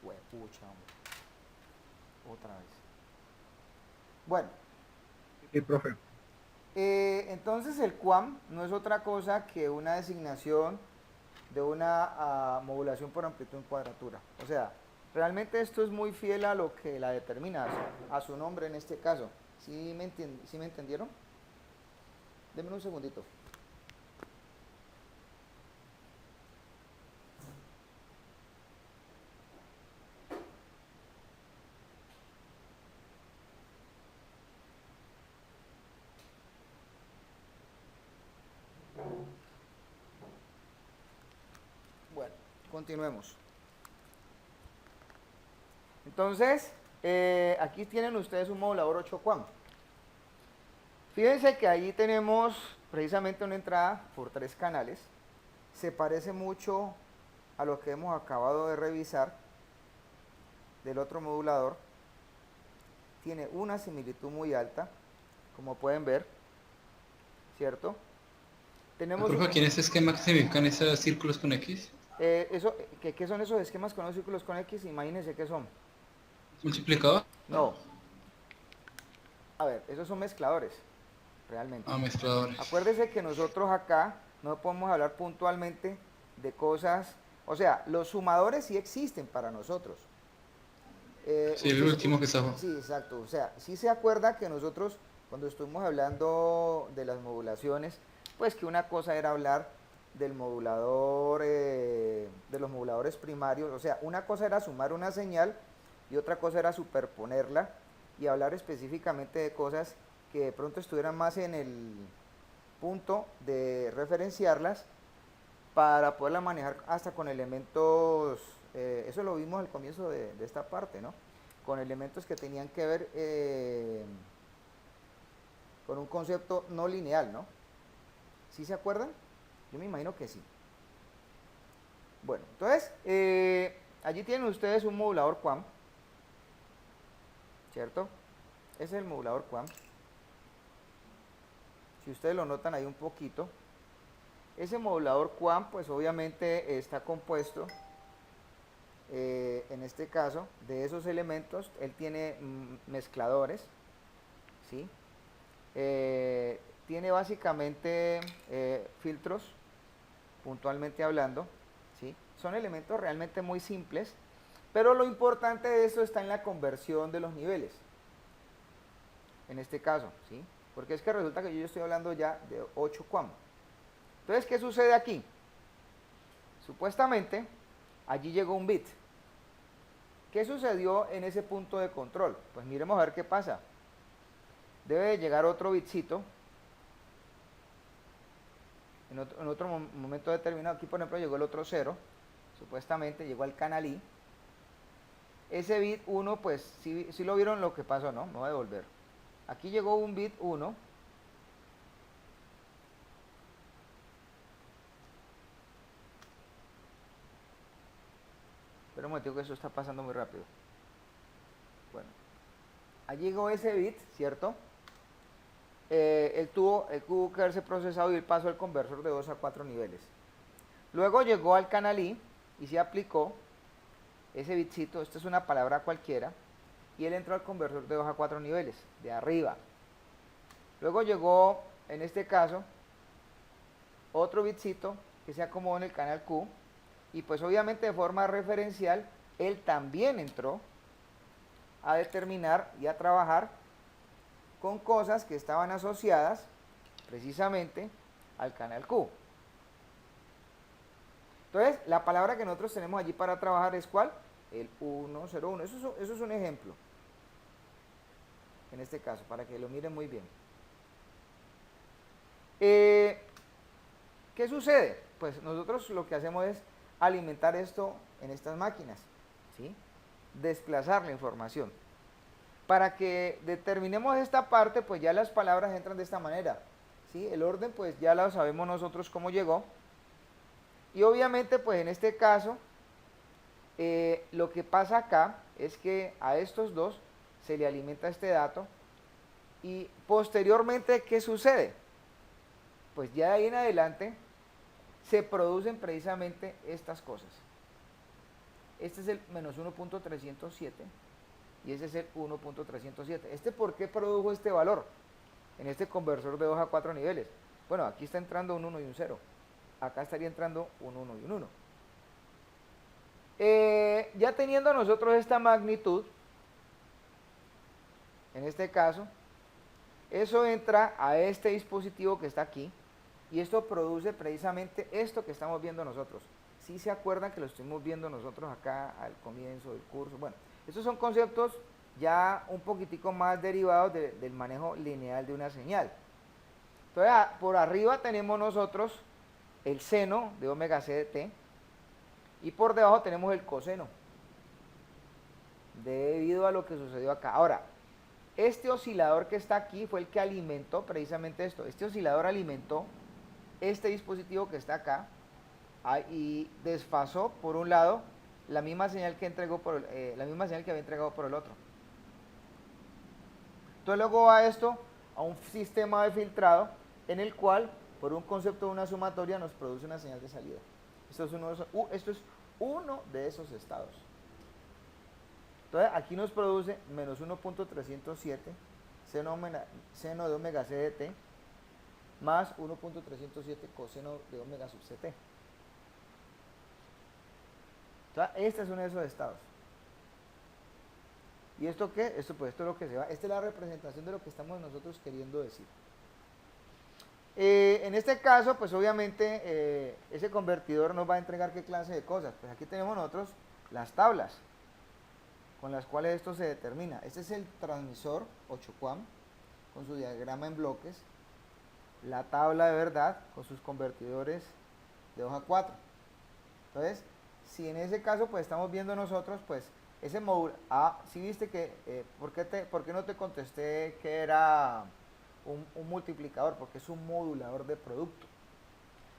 Huepucha, hombre. Otra vez. Bueno. Sí, profe. Entonces el QAM no es otra cosa que una designación de una modulación por amplitud en cuadratura. O sea, realmente esto es muy fiel a lo que la determina, a su nombre en este caso. ¿Sí me entendieron? Denme un segundito. Bueno, continuemos. Entonces, aquí tienen ustedes un modulador 8 QAM. Fíjense que ahí tenemos precisamente una entrada por 3 canales. Se parece mucho a lo que hemos acabado de revisar del otro modulador. Tiene una similitud muy alta, como pueden ver, ¿cierto? Tenemos Profe, aquí en este esquema que se ubican esos círculos con X. ¿Qué son esos esquemas con los círculos con X? Imagínense qué son. Multiplicador. No. A ver, esos son mezcladores, realmente. Mezcladores. Acuérdese que nosotros acá no podemos hablar puntualmente de cosas, o sea, los sumadores sí existen para nosotros. Sí, el último que está. Sí, exacto. O sea, sí se acuerda que nosotros, cuando estuvimos hablando de las modulaciones, pues que una cosa era hablar del modulador, de los moduladores primarios, o sea, una cosa era sumar una señal y otra cosa era superponerla y hablar específicamente de cosas que de pronto estuvieran más en el punto de referenciarlas para poderla manejar hasta con elementos, eso lo vimos al comienzo de esta parte, ¿no? Con elementos que tenían que ver con un concepto no lineal, ¿no? ¿Sí se acuerdan? Yo me imagino que sí. Bueno, entonces, allí tienen ustedes un modulador QAM, ¿cierto? Ese es el modulador QAM. Si ustedes lo notan ahí un poquito, ese modulador QAM, pues obviamente está compuesto, en este caso, de esos elementos. Él tiene mezcladores, ¿sí? Tiene básicamente filtros, puntualmente hablando, ¿sí? Son elementos realmente muy simples, pero lo importante de esto está en la conversión de los niveles, en este caso, ¿sí? Porque es que resulta que yo estoy hablando ya de 8 QAM. Entonces, ¿qué sucede aquí? Supuestamente, allí llegó un bit. ¿Qué sucedió en ese punto de control? Pues miremos a ver qué pasa. Debe de llegar otro bitcito en otro momento determinado. Aquí, por ejemplo, llegó el otro 0. Supuestamente llegó al canal I. Ese bit 1, pues, si lo vieron lo que pasó, ¿no? Me voy a devolver. Aquí llegó un bit 1. Pero un momento que eso está pasando muy rápido. Bueno, allí llegó ese bit, ¿cierto? Él tuvo que haberse procesado y el paso del conversor de 2 a 4 niveles. Luego llegó al canal I y se aplicó ese bitcito, esto es una palabra cualquiera, y él entró al conversor de 2 a 4 niveles, de arriba. Luego llegó, en este caso, otro bitcito que se acomodó en el canal Q, y pues obviamente de forma referencial, él también entró a determinar y a trabajar con cosas que estaban asociadas precisamente al canal Q. Entonces, la palabra que nosotros tenemos allí para trabajar es ¿cuál? El 101. Eso es un ejemplo. En este caso, para que lo miren muy bien. ¿Qué sucede? Pues nosotros lo que hacemos es alimentar esto en estas máquinas, ¿sí? Desplazar la información. Para que determinemos esta parte, pues ya las palabras entran de esta manera, ¿sí? El orden, pues ya lo sabemos nosotros cómo llegó. Y obviamente, pues en este caso, lo que pasa acá es que a estos dos se le alimenta este dato y posteriormente, ¿qué sucede? Pues ya de ahí en adelante se producen precisamente estas cosas. Este es el menos 1.307 y ese es el 1.307. ¿Por qué produjo este valor en este conversor de 2 a 4 niveles? Bueno, aquí está entrando un 1 y un 0. Acá estaría entrando un 1 y un 1. Ya teniendo nosotros esta magnitud, en este caso, eso entra a este dispositivo que está aquí y esto produce precisamente esto que estamos viendo nosotros. Si se acuerdan que lo estuvimos viendo nosotros acá al comienzo del curso. Bueno, estos son conceptos ya un poquitico más derivados del manejo lineal de una señal. Entonces, por arriba tenemos nosotros el seno de omega c de t y por debajo tenemos el coseno debido a lo que sucedió acá. Ahora, este oscilador que está aquí fue el que alimentó precisamente esto. Este oscilador alimentó este dispositivo que está acá y desfasó por un lado la misma señal que entregó la misma señal que había entregado por el otro. Entonces luego va esto a un sistema de filtrado en el cual por un concepto de una sumatoria nos produce una señal de salida. Esto es uno de esos estados. Entonces aquí nos produce menos 1.307 seno de omega c de t más 1.307 coseno de omega sub ct. Entonces, este es uno de esos estados. ¿Y esto qué? Esto es lo que se va. Esta es la representación de lo que estamos nosotros queriendo decir. En este caso, pues obviamente ese convertidor nos va a entregar qué clase de cosas. Pues aquí tenemos nosotros las tablas con las cuales esto se determina. Este es el transmisor 8QAM con su diagrama en bloques, la tabla de verdad con sus convertidores de 2 a 4. Entonces, si en ese caso pues estamos viendo nosotros pues ese módulo, si viste que, ¿por qué no te contesté que era un multiplicador? Porque es un modulador de producto.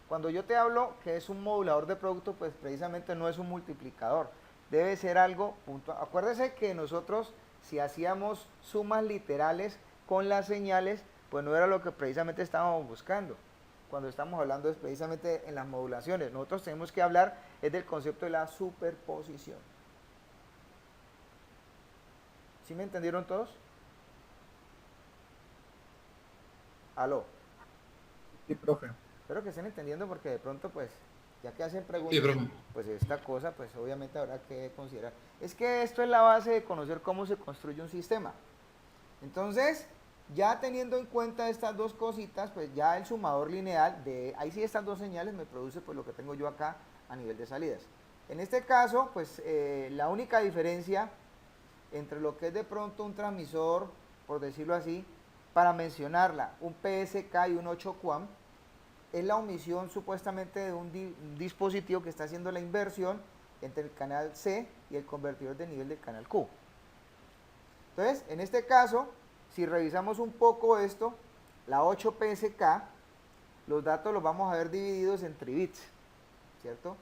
Cuando yo te hablo que es un modulador de producto, pues precisamente no es un multiplicador, debe ser algo puntual. Acuérdese que nosotros, si hacíamos sumas literales con las señales, pues no era lo que precisamente estábamos buscando. Cuando estamos hablando es precisamente en las modulaciones. Nosotros tenemos que hablar es del concepto de la superposición. ¿Sí me entendieron todos? ¿Aló? Sí, profe. Espero que estén entendiendo porque de pronto pues, ya que hacen Sí, preguntas, profe. pues esta cosa pues obviamente habrá que considerar. Es que esto es la base de conocer cómo se construye un sistema. Entonces, ya teniendo en cuenta estas dos cositas, pues ya el sumador lineal, ahí sí estas dos señales me produce pues lo que tengo yo acá a nivel de salidas. En este caso, pues la única diferencia entre lo que es de pronto un transmisor, por decirlo así, para mencionarla, un PSK y un 8QAM, es la omisión supuestamente de un dispositivo que está haciendo la inversión entre el canal C y el convertidor de nivel del canal Q. Entonces, en este caso, si revisamos un poco esto, la 8 PSK, los datos los vamos a ver divididos entre bits, ¿cierto?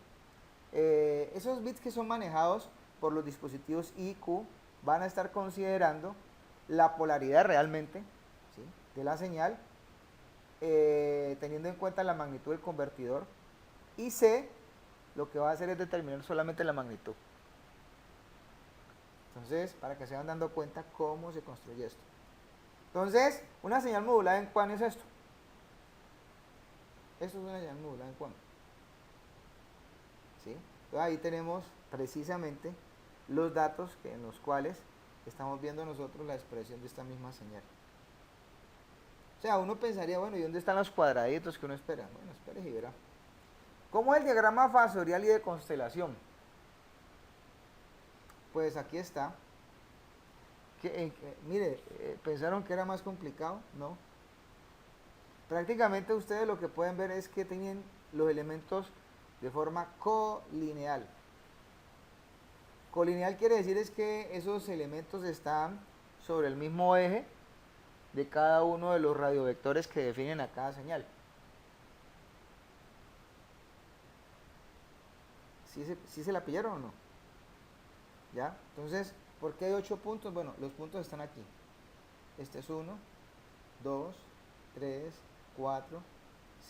Esos bits que son manejados por los dispositivos I y Q van a estar considerando la polaridad realmente, ¿sí?, de la señal, teniendo en cuenta la magnitud del convertidor, y C lo que va a hacer es determinar solamente la magnitud. Entonces, para que se vayan dando cuenta cómo se construye esto. Entonces, una señal modulada en QAM es esto. Esto es una señal modulada en QAM. ¿Sí? Entonces, ahí tenemos precisamente los datos en los cuales estamos viendo nosotros la expresión de esta misma señal. O sea, uno pensaría, bueno, ¿y dónde están los cuadraditos que uno espera? Bueno, espere y verá. ¿Cómo es el diagrama fasorial y de constelación? Pues aquí está. Mire, ¿pensaron que era más complicado? No. Prácticamente ustedes lo que pueden ver es que tienen los elementos de forma colineal. Colineal quiere decir es que esos elementos están sobre el mismo eje de cada uno de los radiovectores que definen a cada señal. ¿Sí se la pillaron o no? ¿Ya? Entonces, ¿por qué hay 8 puntos? Bueno, los puntos están aquí. Este es 1, 2, 3, 4,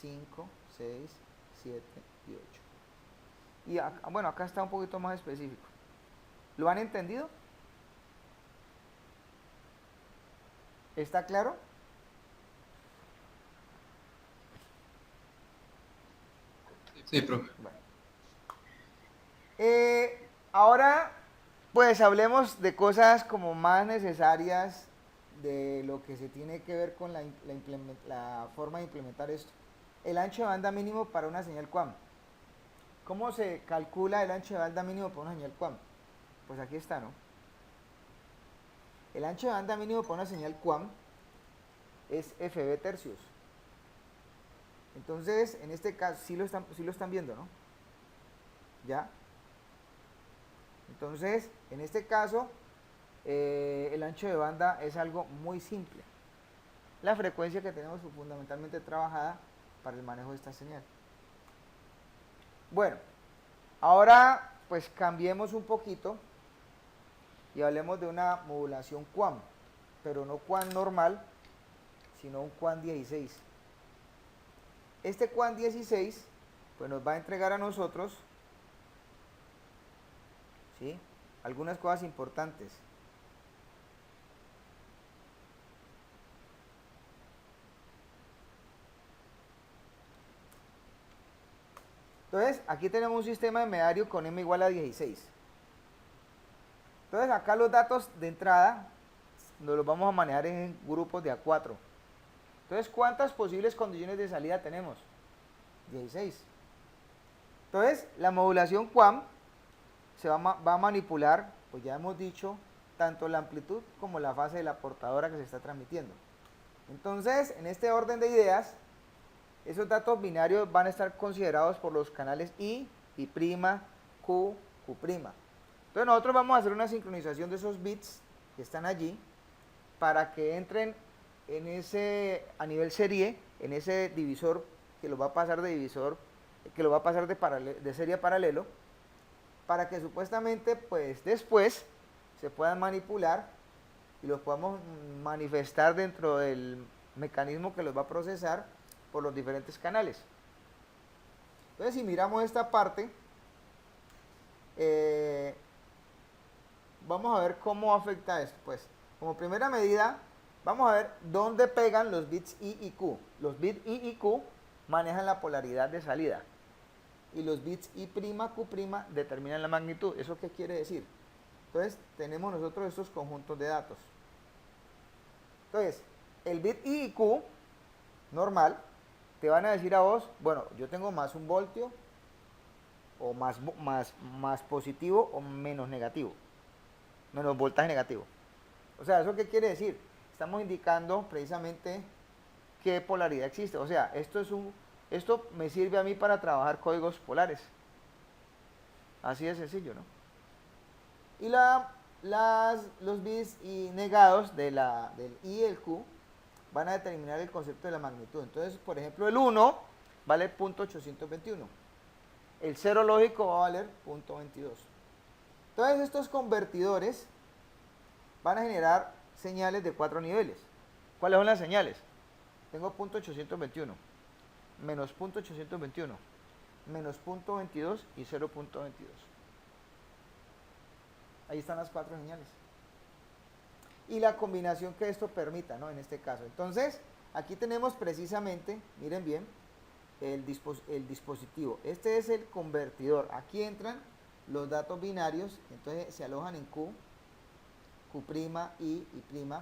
5, 6, 7 y 8. Y acá, bueno, acá está un poquito más específico. ¿Lo han entendido? ¿Está claro? Sí, profe. Bueno. Ahora, pues hablemos de cosas como más necesarias de lo que se tiene que ver con la forma de implementar esto. El ancho de banda mínimo para una señal QAM. ¿Cómo se calcula el ancho de banda mínimo para una señal QAM? Pues aquí está, ¿no? El ancho de banda mínimo para una señal QAM es FB tercios. Entonces, en este caso, sí lo están viendo, ¿no? ¿Ya? Entonces, en este caso, el ancho de banda es algo muy simple. La frecuencia que tenemos fundamentalmente trabajada para el manejo de esta señal. Bueno, ahora pues cambiemos un poquito y hablemos de una modulación QAM, pero no QAM normal, sino un QAM 16. Este QAM 16 pues nos va a entregar a nosotros, ¿sí?, algunas cosas importantes. Entonces, aquí tenemos un sistema de medario con m igual a 16. Entonces, acá los datos de entrada nos los vamos a manejar en grupos de A4. Entonces, ¿cuántas posibles condiciones de salida tenemos? 16. Entonces, la modulación QAM va a manipular, pues ya hemos dicho, tanto la amplitud como la fase de la portadora que se está transmitiendo. Entonces, en este orden de ideas, esos datos binarios van a estar considerados por los canales I, I', Q, Q'. Entonces nosotros vamos a hacer una sincronización de esos bits que están allí para que entren en ese, a nivel serie, en ese divisor que lo va a pasar de divisor, que lo va a pasar de serie a paralelo, para que supuestamente pues después se puedan manipular y los podamos manifestar dentro del mecanismo que los va a procesar por los diferentes canales. Entonces, si miramos esta parte, vamos a ver cómo afecta esto. Pues, como primera medida, vamos a ver dónde pegan los bits I y Q. Los bits I y Q manejan la polaridad de salida. Y los bits I', Q' determinan la magnitud. ¿Eso qué quiere decir? Entonces, tenemos nosotros estos conjuntos de datos. Entonces, el bit I y Q normal te van a decir a vos, bueno, yo tengo más 1 voltio, o más positivo o menos negativo, menos voltaje negativo. O sea, ¿eso qué quiere decir? Estamos indicando precisamente qué polaridad existe. O sea, esto me sirve a mí para trabajar códigos polares. Así de sencillo, ¿no? Y los bits y negados del I y el Q van a determinar el concepto de la magnitud. Entonces, por ejemplo, el 1 vale 0.821. El 0 lógico va a valer 0.22. Entonces, estos convertidores van a generar señales de 4 niveles. ¿Cuáles son las señales? Tengo 0.821, menos 0.821, menos 0.22 y 0.22. Ahí están las 4 señales. Y la combinación que esto permita, ¿no? En este caso. Entonces, aquí tenemos precisamente, miren bien, el dispositivo. Este es el convertidor. Aquí entran los datos binarios, entonces se alojan en Q, Q', I, I'.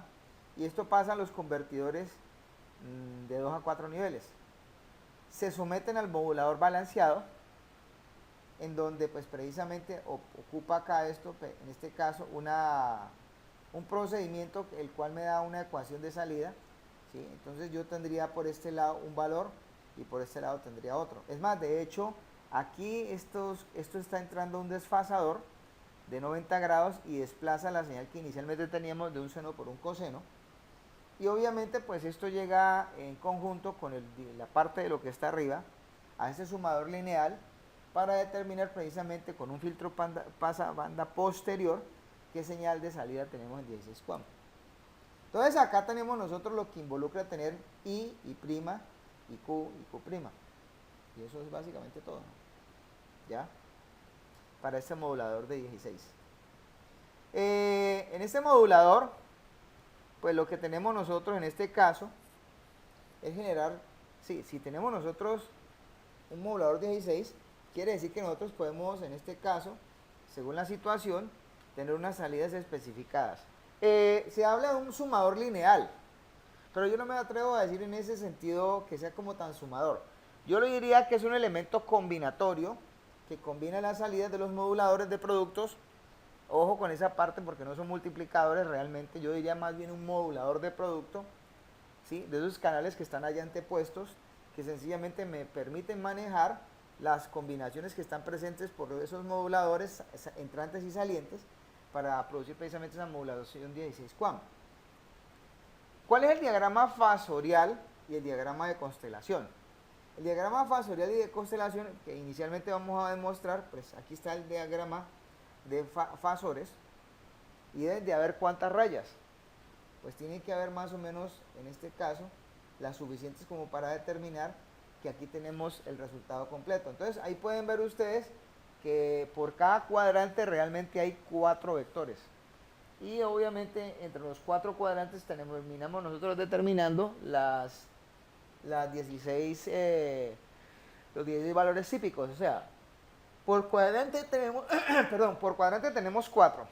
Y esto pasa a los convertidores de 2 a 4 niveles. Se someten al modulador balanceado, en donde pues precisamente ocupa acá esto, en este caso, un procedimiento el cual me da una ecuación de salida, ¿sí? Entonces yo tendría por este lado un valor y por este lado tendría otro. Es más, de hecho, aquí esto está entrando un desfasador de 90 grados y desplaza la señal que inicialmente teníamos de un seno por un coseno. Y obviamente pues esto llega en conjunto con la parte de lo que está arriba a este sumador lineal para determinar precisamente con un filtro banda posterior qué señal de salida tenemos en 16 QAM. Entonces acá tenemos nosotros lo que involucra tener I, I', y Q, y Q'. Y eso es básicamente todo, ¿no? ¿Ya? Para este modulador de 16. En este modulador, pues lo que tenemos nosotros en este caso es generar, sí, si tenemos nosotros un modulador de 16, quiere decir que nosotros podemos, en este caso, según la situación, tener unas salidas especificadas. Se habla de un sumador lineal, pero yo no me atrevo a decir en ese sentido que sea como tan sumador. Yo le diría que es un elemento combinatorio que combina las salidas de los moduladores de productos. Ojo con esa parte porque no son multiplicadores realmente, yo diría más bien un modulador de producto, ¿sí? De esos canales que están allá antepuestos, que sencillamente me permiten manejar las combinaciones que están presentes por esos moduladores entrantes y salientes para producir precisamente esa modulación 16 QAM. ¿Cuál es el diagrama fasorial y el diagrama de constelación? El diagrama fasorial y de constelación que inicialmente vamos a demostrar, pues aquí está el diagrama de fasores y deben de haber cuántas rayas. Pues tiene que haber más o menos, en este caso, las suficientes como para determinar que aquí tenemos el resultado completo. Entonces ahí pueden ver ustedes que por cada cuadrante realmente hay 4 vectores. Y obviamente entre los 4 cuadrantes terminamos nosotros determinando las 16, los 16 valores típicos. O sea, por cuadrante tenemos, perdón, por cuadrante tenemos 4,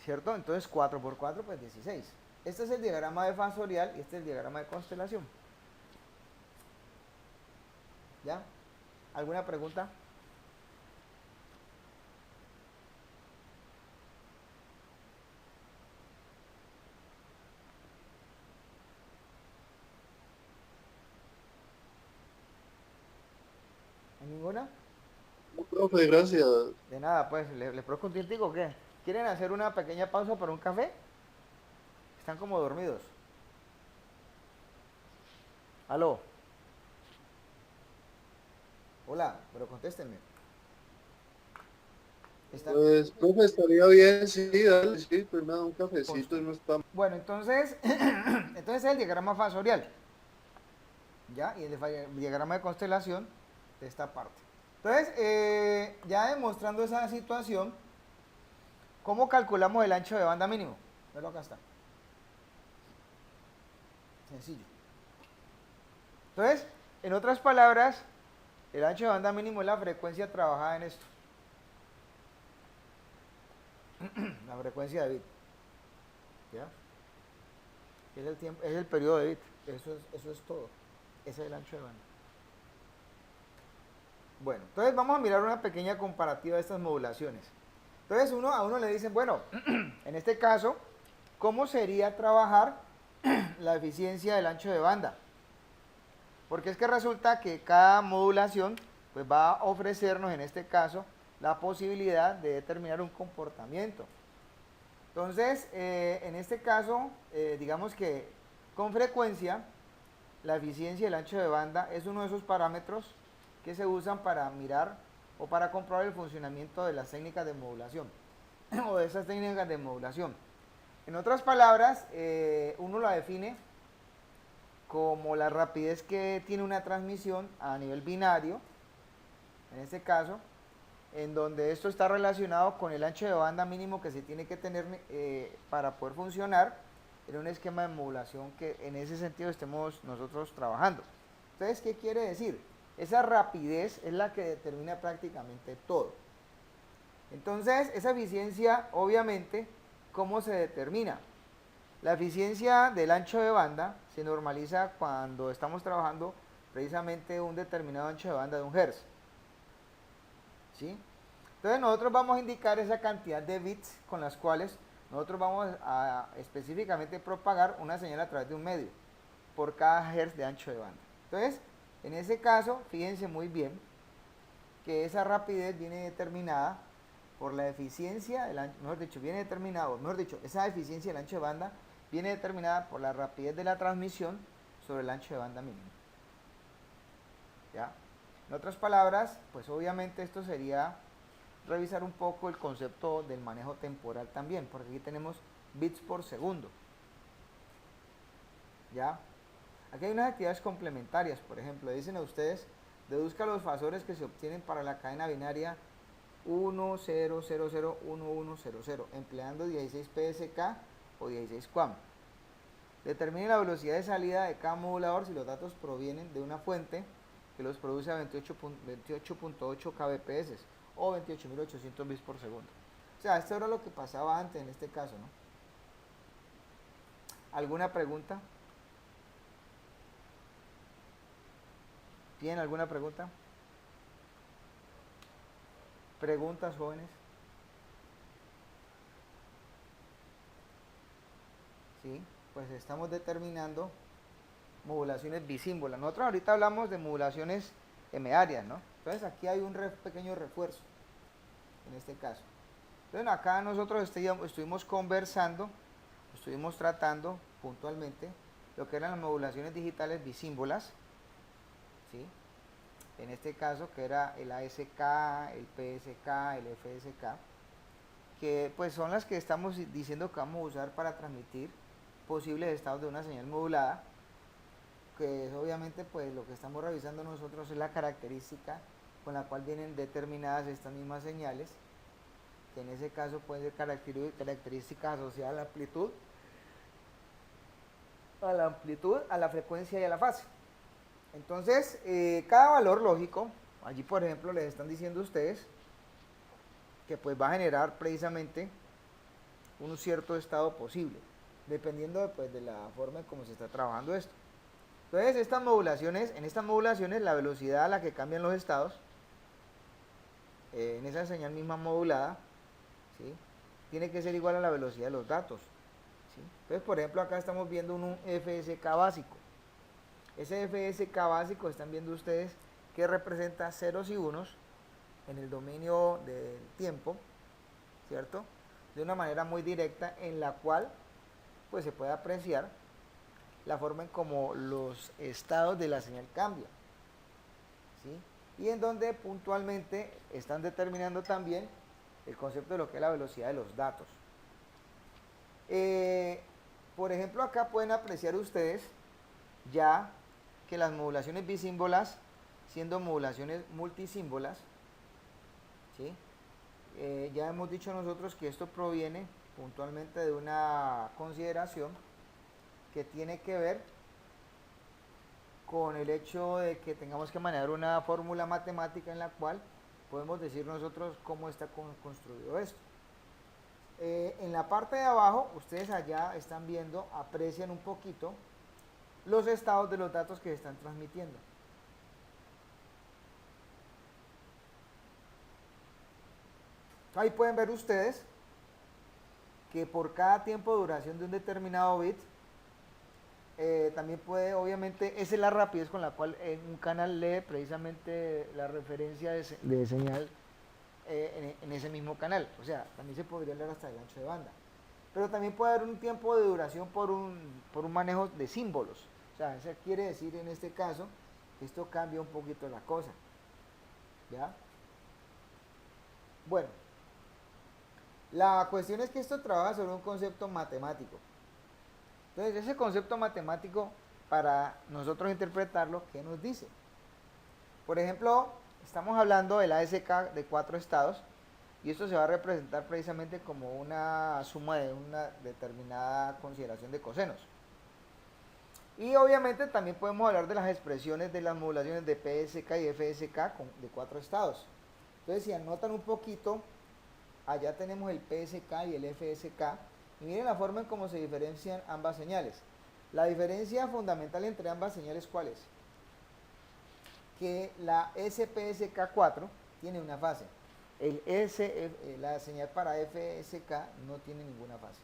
¿cierto? Entonces 4 por 4 pues 16. Este es el diagrama de fasorial y este es el diagrama de constelación. ¿Ya? ¿Alguna pregunta? ¿Hay ninguna? No, profe, gracias. De nada, pues, ¿le produzco un tintico o qué? ¿Quieren hacer una pequeña pausa para un café? Están como dormidos. Aló. Hola, pero contéstenme. ¿Están? Pues, profe, estaría bien, sí, dale, sí, pues nada, un cafecito y no está. Bueno, entonces, entonces es el diagrama fasorial. ¿Ya? Y el diagrama de constelación de esta parte. Entonces, ya demostrando esa situación, ¿cómo calculamos el ancho de banda mínimo? Pero acá está. Sencillo. Entonces, en otras palabras, el ancho de banda mínimo es la frecuencia trabajada en esto. La frecuencia de bit. ¿Ya? Es el tiempo, es el periodo de bit. Eso es todo. Ese es el ancho de banda. Bueno, entonces vamos a mirar una pequeña comparativa de estas modulaciones. Entonces a uno le dicen, bueno, en este caso, ¿cómo sería trabajar la eficiencia del ancho de banda? Porque es que resulta que cada modulación pues va a ofrecernos en este caso la posibilidad de determinar un comportamiento. Entonces, en este caso, digamos que con frecuencia la eficiencia del ancho de banda es uno de esos parámetros que se usan para mirar o para comprobar el funcionamiento de las técnicas de modulación o de esas técnicas de modulación. En otras palabras, uno la define como la rapidez que tiene una transmisión a nivel binario, en este caso, en donde esto está relacionado con el ancho de banda mínimo que se tiene que tener para poder funcionar en un esquema de modulación que en ese sentido estemos nosotros trabajando. Entonces, ¿qué quiere decir? Esa rapidez es la que determina prácticamente todo. Entonces, esa eficiencia, obviamente, ¿cómo se determina? La eficiencia del ancho de banda se normaliza cuando estamos trabajando precisamente un determinado ancho de banda de 1 Hz. ¿Sí? Entonces nosotros vamos a indicar esa cantidad de bits con las cuales nosotros vamos a específicamente propagar una señal a través de un medio por cada hertz de ancho de banda. Entonces, en ese caso, fíjense muy bien que esa rapidez viene determinada por la eficiencia del ancho, esa eficiencia del ancho de banda viene determinada por la rapidez de la transmisión sobre el ancho de banda mínimo. ¿Ya? En otras palabras, pues obviamente esto sería revisar un poco el concepto del manejo temporal también, porque aquí tenemos bits por segundo. ¿Ya? Aquí hay unas actividades complementarias, por ejemplo, dicen a ustedes, deduzca los fasores que se obtienen para la cadena binaria 1, 0, 0, 0, 1, 1, 0, 0, empleando 16 PSK o 16 QAM. Determine la velocidad de salida de cada modulador si los datos provienen de una fuente que los produce a 28.8 kbps o 28.800 bits por segundo. O sea, esto era lo que pasaba antes en este caso, ¿no? ¿Alguna pregunta? ¿Tienen alguna pregunta? ¿Preguntas, jóvenes? Sí, pues estamos determinando modulaciones bisímbolas. Nosotros ahorita hablamos de modulaciones M-áreas, ¿no? Entonces aquí hay un pequeño refuerzo en este caso. Entonces acá nosotros estuvimos conversando, estuvimos tratando puntualmente lo que eran las modulaciones digitales bisímbolas, ¿sí? En este caso que era el ASK, el PSK, el FSK, que pues son las que estamos diciendo que vamos a usar para transmitir posibles estados de una señal modulada, que es obviamente pues lo que estamos revisando nosotros es la característica con la cual vienen determinadas estas mismas señales, que en ese caso pueden ser características asociadas a la amplitud, a la frecuencia y a la fase. Entonces, cada valor lógico, allí por ejemplo les están diciendo ustedes que pues va a generar precisamente un cierto estado posible, dependiendo pues, de la forma en cómo se está trabajando esto. Entonces, en estas modulaciones, la velocidad a la que cambian los estados, en esa señal misma modulada, ¿sí?, tiene que ser igual a la velocidad de los datos, ¿sí? Entonces, por ejemplo, acá estamos viendo un FSK básico. Ese FSK básico, están viendo ustedes que representa ceros y unos en el dominio del tiempo, ¿cierto?, de una manera muy directa, en la cual pues se puede apreciar la forma en cómo los estados de la señal cambian, ¿sí?, y en donde puntualmente están determinando también el concepto de lo que es la velocidad de los datos. Por ejemplo, acá pueden apreciar ustedes ya que las modulaciones bisímbolas, siendo modulaciones multisímbolas, ¿sí?, ya hemos dicho nosotros que esto proviene puntualmente de una consideración que tiene que ver con el hecho de que tengamos que manejar una fórmula matemática en la cual podemos decir nosotros cómo está construido esto. En la parte de abajo, ustedes allá están viendo, aprecian un poquito los estados de los datos que se están transmitiendo. Ahí pueden ver ustedes que por cada tiempo de duración de un determinado bit, también puede, obviamente, esa es la rapidez con la cual un canal lee precisamente la referencia de señal en ese mismo canal. O sea, también se podría leer hasta el ancho de banda. Pero también puede haber un tiempo de duración por un manejo de símbolos. O sea, eso quiere decir en este caso que esto cambia un poquito la cosa. ¿Ya? Bueno, la cuestión es que esto trabaja sobre un concepto matemático. Entonces, ese concepto matemático, para nosotros interpretarlo, ¿qué nos dice? Por ejemplo, estamos hablando del ASK de 4 estados, y esto se va a representar precisamente como una suma de una determinada consideración de cosenos. Y obviamente también podemos hablar de las expresiones de las modulaciones de PSK y FSK de 4 estados. Entonces, si anotan un poquito, allá tenemos el PSK y el FSK, y miren la forma en cómo se diferencian ambas señales. La diferencia fundamental entre ambas señales, ¿cuál es? Que la SPSK4 tiene una fase. La señal para FSK no tiene ninguna fase.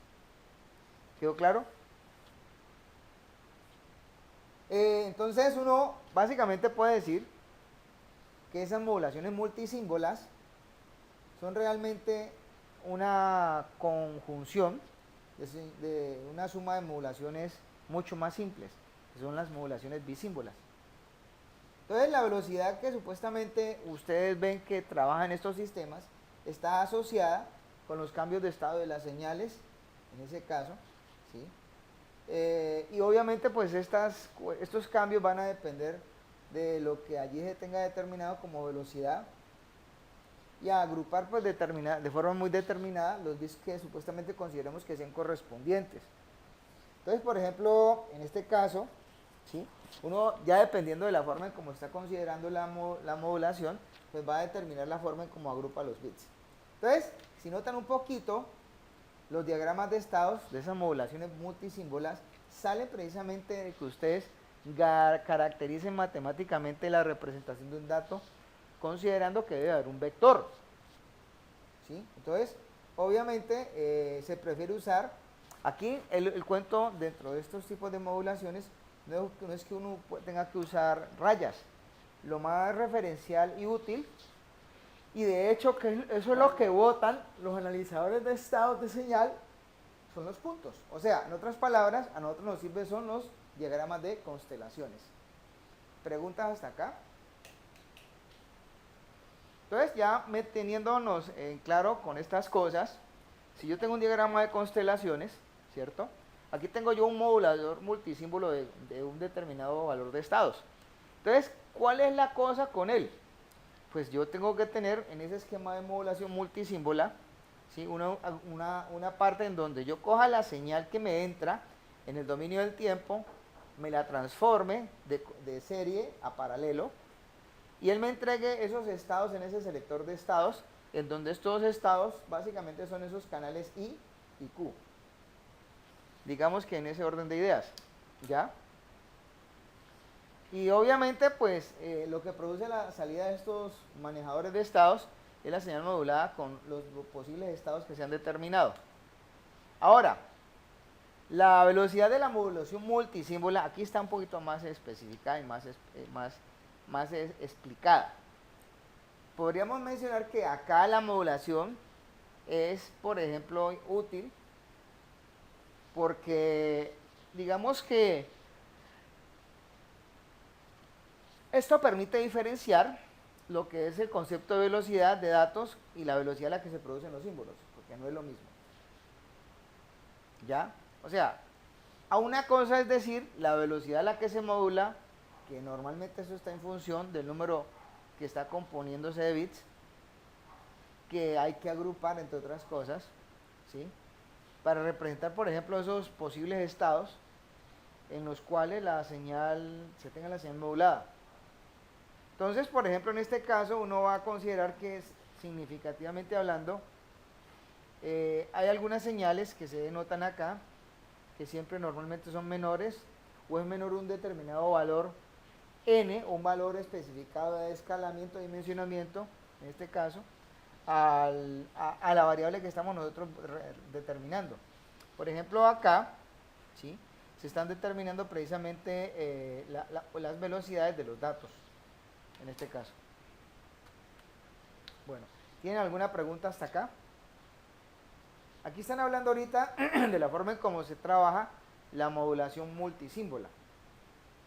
¿Quedó claro? Entonces uno básicamente puede decir que esas modulaciones multisímbolas son realmente una conjunción de una suma de modulaciones mucho más simples, que son las modulaciones bisímbolas. Entonces, la velocidad que supuestamente ustedes ven que trabaja en estos sistemas está asociada con los cambios de estado de las señales, en ese caso, ¿sí? Y obviamente pues estos cambios van a depender de lo que allí se tenga determinado como velocidad, y a agrupar pues de forma muy determinada los bits que supuestamente consideremos que sean correspondientes. Entonces, por ejemplo, en este caso, ¿sí?, uno ya dependiendo de la forma en cómo está considerando la modulación, pues va a determinar la forma en cómo agrupa los bits. Entonces, si notan un poquito, los diagramas de estados de esas modulaciones multisímbolas salen precisamente de que ustedes caractericen matemáticamente la representación de un dato considerando que debe haber un vector, ¿sí? Entonces, obviamente se prefiere usar, aquí el cuento dentro de estos tipos de modulaciones no es que uno tenga que usar rayas, lo más referencial y útil, y de hecho que eso es lo que votan los analizadores de estados de señal, son los puntos. O sea, en otras palabras, a nosotros nos sirven son los diagramas de constelaciones. ¿Preguntas hasta acá? Entonces, ya teniéndonos en claro con estas cosas, si yo tengo un diagrama de constelaciones, ¿cierto? Aquí tengo yo un modulador multisímbolo de un determinado valor de estados. Entonces, ¿cuál es la cosa con él? Pues yo tengo que tener en ese esquema de modulación multisímbola, ¿sí? una parte en donde yo coja la señal que me entra en el dominio del tiempo, me la transforme de serie a paralelo, y él me entregue esos estados en ese selector de estados, en donde estos estados básicamente son esos canales I y Q. Digamos que en ese orden de ideas, ¿ya? Y obviamente, pues, lo que produce la salida de estos manejadores de estados es la señal modulada con los posibles estados que se han determinado. Ahora, la velocidad de la modulación multisímbola aquí está un poquito más especificada y más explicada. Podríamos mencionar que acá la modulación es, por ejemplo, útil porque digamos que esto permite diferenciar lo que es el concepto de velocidad de datos y la velocidad a la que se producen los símbolos, porque no es lo mismo. ¿Ya? O sea, a una cosa es decir la velocidad a la que se modula, que normalmente eso está en función del número que está componiéndose de bits, que hay que agrupar entre otras cosas, ¿sí? Para representar, por ejemplo, esos posibles estados en los cuales se tenga la señal modulada. Entonces, por ejemplo, en este caso uno va a considerar que significativamente hablando, hay algunas señales que se denotan acá, que siempre normalmente son menores, o es menor un determinado valor n, un valor especificado de escalamiento, dimensionamiento, en este caso, a la variable que estamos nosotros determinando. Por ejemplo, acá, ¿sí?, se están determinando precisamente las velocidades de los datos, en este caso. Bueno, ¿tienen alguna pregunta hasta acá? Aquí están hablando ahorita de la forma en cómo se trabaja la modulación multisímbola.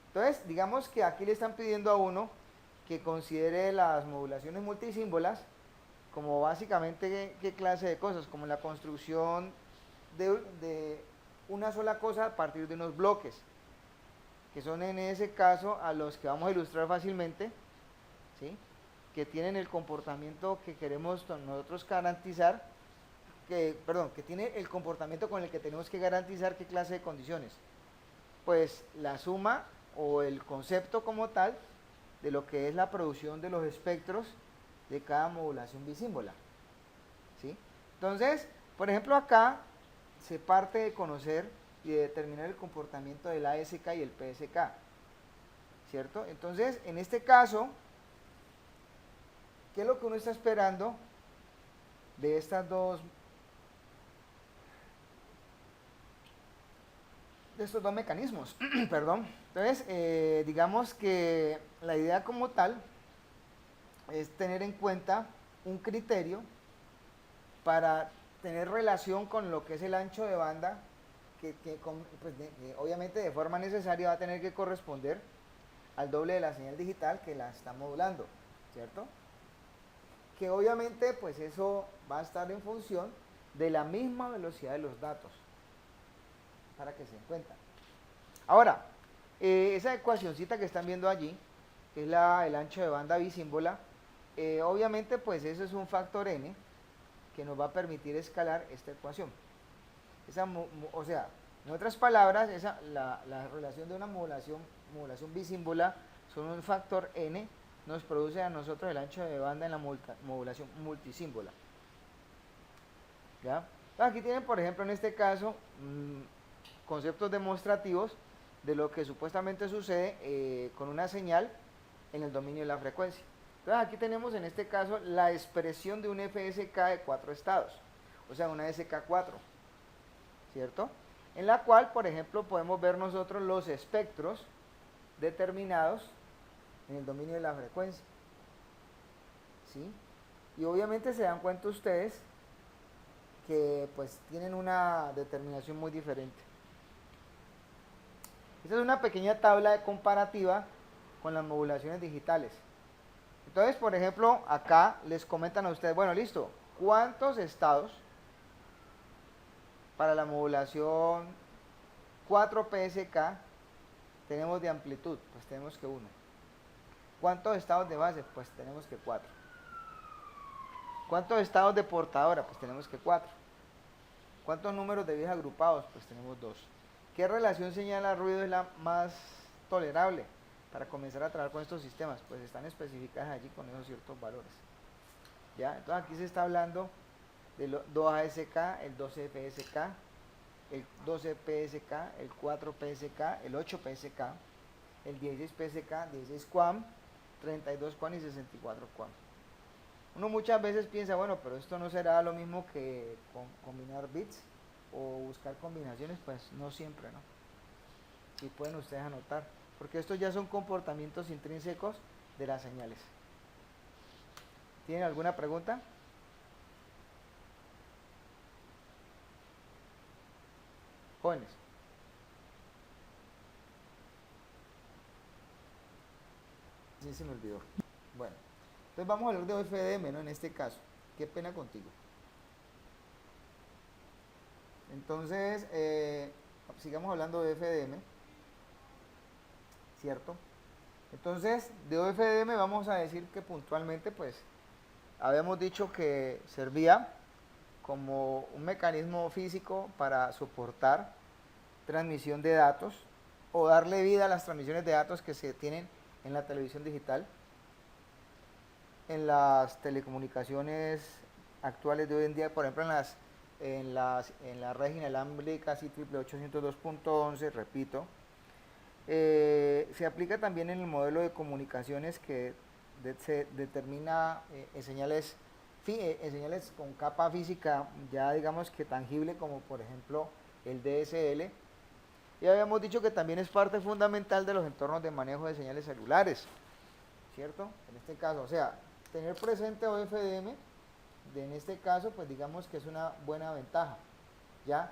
Entonces, digamos que aquí le están pidiendo a uno que considere las modulaciones multisímbolas como básicamente qué clase de cosas, como la construcción de una sola cosa a partir de unos bloques, que son en ese caso a los que vamos a ilustrar fácilmente, ¿sí?, que tienen el comportamiento que queremos nosotros garantizar, que tiene el comportamiento con el que tenemos que garantizar qué clase de condiciones. Pues la suma o el concepto como tal de lo que es la producción de los espectros de cada modulación bisímbola, ¿sí? Entonces, por ejemplo, acá se parte de conocer y de determinar el comportamiento del ASK y el PSK, ¿cierto? Entonces, en este caso, ¿qué es lo que uno está esperando de estos dos mecanismos? Perdón. Entonces, digamos que la idea como tal es tener en cuenta un criterio para tener relación con lo que es el ancho de banda, que obviamente de forma necesaria va a tener que corresponder al doble de la señal digital que la está modulando, ¿cierto? Que obviamente pues eso va a estar en función de la misma velocidad de los datos, para que se den cuenta. Ahora, esa ecuacioncita que están viendo allí, que es el ancho de banda bisímbola, obviamente pues eso es un factor n que nos va a permitir escalar esta ecuación. O sea, en otras palabras, la relación de una modulación bisímbola son un factor n, nos produce a nosotros el ancho de banda en la modulación multisímbola. ¿Ya? Aquí tienen, por ejemplo, en este caso, conceptos demostrativos de lo que supuestamente sucede con una señal en el dominio de la frecuencia. Entonces aquí tenemos en este caso la expresión de un FSK de 4 estados, o sea, una SK4, ¿cierto? En la cual, por ejemplo, podemos ver nosotros los espectros determinados en el dominio de la frecuencia, ¿sí? Y obviamente se dan cuenta ustedes que pues tienen una determinación muy diferente. Esta es una pequeña tabla de comparativa con las modulaciones digitales. Entonces, por ejemplo, acá les comentan a ustedes, bueno, listo, ¿cuántos estados para la modulación 4 PSK tenemos de amplitud? Pues tenemos que 1. ¿Cuántos estados de base? Pues tenemos que 4. ¿Cuántos estados de portadora? Pues tenemos que 4. ¿Cuántos números de vías agrupados? Pues tenemos 2. ¿Qué relación señal-ruido es la más tolerable para comenzar a trabajar con estos sistemas? Pues están especificadas allí con esos ciertos valores. ¿Ya? Entonces aquí se está hablando del 2ASK, el 12PSK, el 12PSK, el 4PSK, el 8PSK, el 16PSK, 16 QAM, 32 QAM y 64 QAM. Uno muchas veces piensa, bueno, pero esto no será lo mismo que combinar bits o buscar combinaciones, pues no siempre, ¿no? Y pueden ustedes anotar, porque estos ya son comportamientos intrínsecos de las señales. ¿Tienen alguna pregunta? Jóvenes. Sí, se me olvidó. Bueno, entonces vamos a hablar de OFDM, ¿no? En este caso. Qué pena contigo. Entonces, sigamos hablando de OFDM. ¿Cierto? Entonces, de OFDM vamos a decir que puntualmente, pues, habíamos dicho que servía como un mecanismo físico para soportar transmisión de datos o darle vida a las transmisiones de datos que se tienen en la televisión digital, en las telecomunicaciones actuales de hoy en día, por ejemplo en la red inalámbrica CIE 802.11, repito. Se aplica también en el modelo de comunicaciones que se determina en señales con capa física ya digamos que tangible, como por ejemplo el DSL. Y habíamos dicho que también es parte fundamental de los entornos de manejo de señales celulares, ¿cierto? En este caso, o sea, tener presente OFDM, en este caso, pues digamos que es una buena ventaja, ¿ya?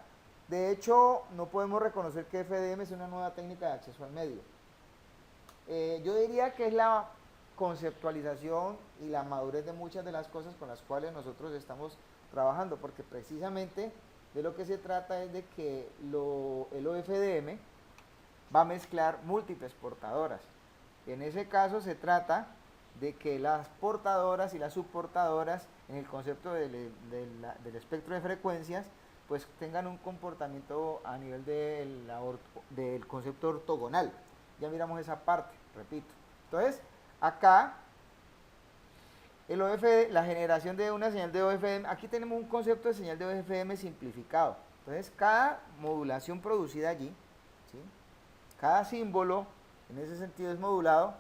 De hecho, no podemos reconocer que FDM es una nueva técnica de acceso al medio. Yo diría que es la conceptualización y la madurez de muchas de las cosas con las cuales nosotros estamos trabajando, porque precisamente de lo que se trata es de que el OFDM va a mezclar múltiples portadoras. En ese caso se trata de que las portadoras y las subportadoras en el concepto del espectro de frecuencias pues tengan un comportamiento a nivel del concepto ortogonal. Ya miramos esa parte, repito. Entonces, acá la generación de una señal de OFDM, aquí tenemos un concepto de señal de OFDM simplificado. Entonces, cada modulación producida allí, ¿sí? Cada símbolo, en ese sentido, es modulado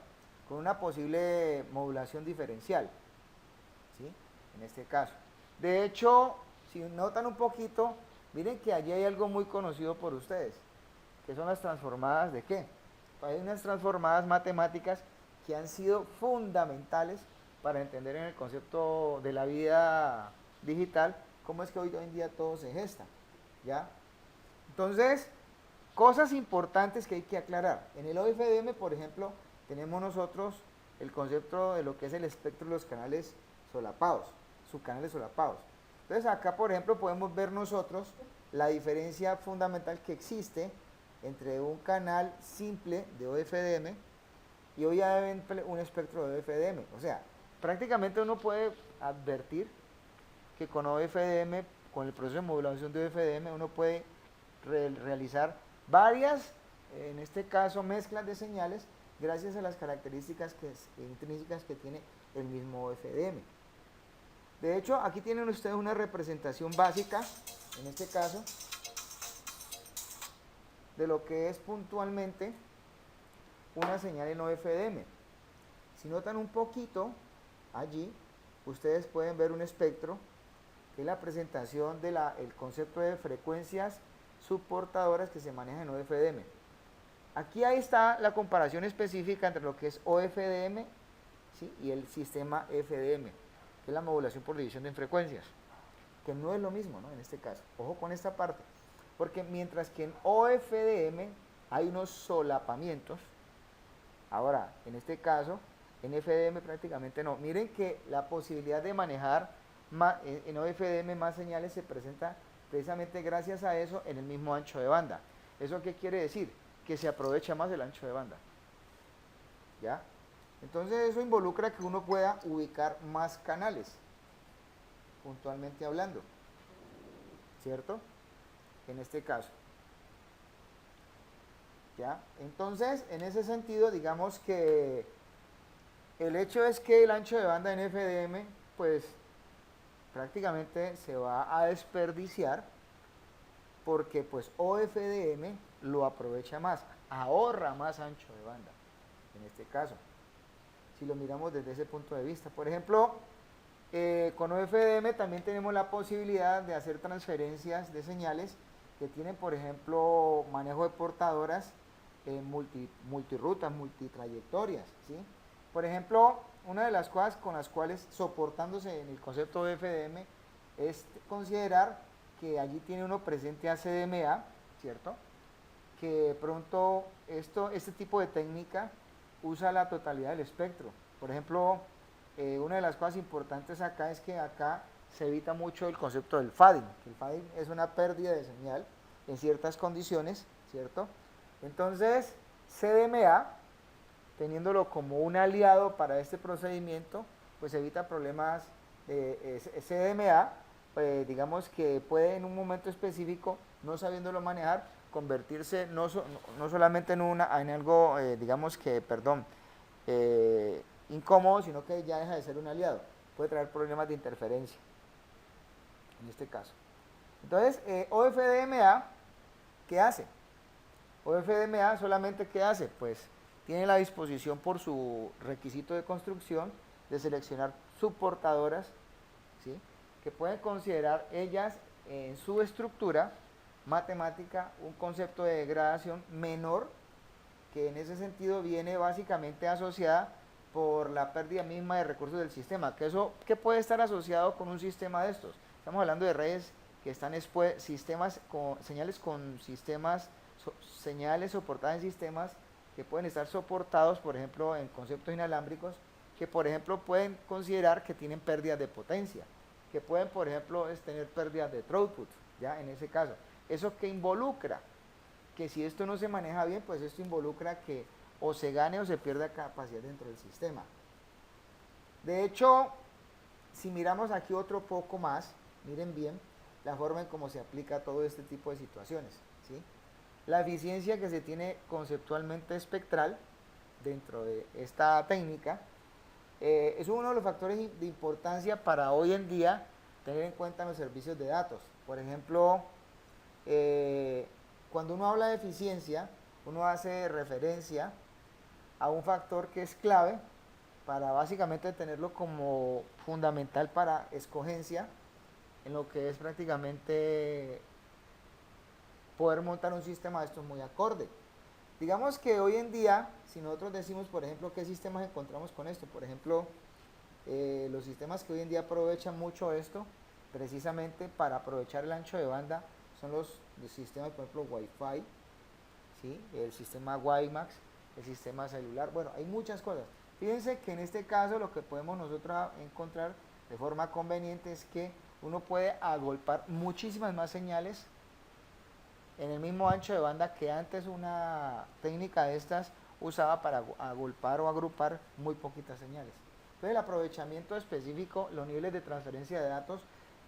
con una posible modulación diferencial, ¿sí? En este caso. De hecho, si notan un poquito, miren que allí hay algo muy conocido por ustedes, que son las transformadas ¿de qué? Hay unas transformadas matemáticas que han sido fundamentales para entender en el concepto de la vida digital cómo es que hoy en día todo se gesta, ¿ya? Entonces, cosas importantes que hay que aclarar. En el OFDM, por ejemplo, tenemos nosotros el concepto de lo que es el espectro de los canales solapados, subcanales solapados. Entonces acá, por ejemplo, podemos ver nosotros la diferencia fundamental que existe entre un canal simple de OFDM y obviamente un espectro de OFDM. O sea, prácticamente uno puede advertir que con OFDM, con el proceso de modulación de OFDM, uno puede realizar varias, en este caso, mezclas de señales gracias a las características intrínsecas que tiene el mismo OFDM. De hecho, aquí tienen ustedes una representación básica, en este caso, de lo que es puntualmente una señal en OFDM. Si notan un poquito allí, ustedes pueden ver un espectro, que es la presentación del concepto de frecuencias subportadoras que se manejan en OFDM. Aquí ahí está la comparación específica entre lo que es OFDM, ¿sí? Y el sistema FDM, que es la modulación por división de frecuencias, que no es lo mismo, ¿no? En este caso, ojo con esta parte, porque mientras que en OFDM hay unos solapamientos, ahora, en este caso, en FDM prácticamente no. Miren que la posibilidad de manejar en OFDM más señales se presenta precisamente gracias a eso en el mismo ancho de banda. ¿Eso qué quiere decir? Que se aprovecha más el ancho de banda. ¿Ya? Entonces eso involucra que uno pueda ubicar más canales, puntualmente hablando, ¿cierto? En este caso. ¿Ya? Entonces, en ese sentido, digamos que el hecho es que el ancho de banda en FDM, pues prácticamente se va a desperdiciar porque pues OFDM lo aprovecha más, ahorra más ancho de banda, en este caso, si lo miramos desde ese punto de vista. Por ejemplo, con OFDM también tenemos la posibilidad de hacer transferencias de señales que tienen, por ejemplo, manejo de portadoras, multirutas, multitrayectorias, ¿sí? Por ejemplo, una de las cosas con las cuales, soportándose en el concepto de FDM, es considerar que allí tiene uno presente a CDMA, ¿cierto? Que pronto este tipo de técnica usa la totalidad del espectro. Por ejemplo, una de las cosas importantes acá es que acá se evita mucho el concepto del fading. El fading es una pérdida de señal en ciertas condiciones, ¿cierto? Entonces, CDMA, teniéndolo como un aliado para este procedimiento, pues evita problemas de CDMA, digamos que puede en un momento específico, no sabiéndolo manejar, convertirse no solamente en algo, digamos que, perdón, incómodo, sino que ya deja de ser un aliado. Puede traer problemas de interferencia, en este caso. Entonces, OFDMA, ¿qué hace? OFDMA solamente, ¿qué hace? Pues tiene la disposición por su requisito de construcción de seleccionar subportadoras, ¿sí? Que pueden considerar ellas en su estructura matemática un concepto de degradación menor, que en ese sentido viene básicamente asociada por la pérdida misma de recursos del sistema, que eso que puede estar asociado con un sistema de estos. Estamos hablando de redes que están sistemas con señales soportadas en sistemas que pueden estar soportados, por ejemplo, en conceptos inalámbricos, que por ejemplo pueden considerar que tienen pérdidas de potencia, que pueden, por ejemplo, tener pérdidas de throughput, ya en ese caso. ¿Eso qué involucra? Que si esto no se maneja bien, pues esto involucra que o se gane o se pierda capacidad dentro del sistema. De hecho, si miramos aquí otro poco más, miren bien la forma en cómo se aplica todo este tipo de situaciones, ¿sí? La eficiencia que se tiene conceptualmente espectral dentro de esta técnica es uno de los factores de importancia para hoy en día tener en cuenta en los servicios de datos. Por ejemplo, cuando uno habla de eficiencia, uno hace referencia a un factor que es clave para básicamente tenerlo como fundamental para escogencia en lo que es prácticamente poder montar un sistema de estos muy acorde. Digamos que hoy en día, si nosotros decimos, por ejemplo, qué sistemas encontramos con esto, por ejemplo, los sistemas que hoy en día aprovechan mucho esto, precisamente para aprovechar el ancho de banda, son los sistemas, por ejemplo, Wi-Fi, ¿sí? El sistema WiMAX, el sistema celular, bueno, hay muchas cosas. Fíjense que en este caso lo que podemos nosotros encontrar de forma conveniente es que uno puede agolpar muchísimas más señales en el mismo ancho de banda que antes una técnica de estas usaba para agolpar o agrupar muy poquitas señales. Entonces el aprovechamiento específico, los niveles de transferencia de datos,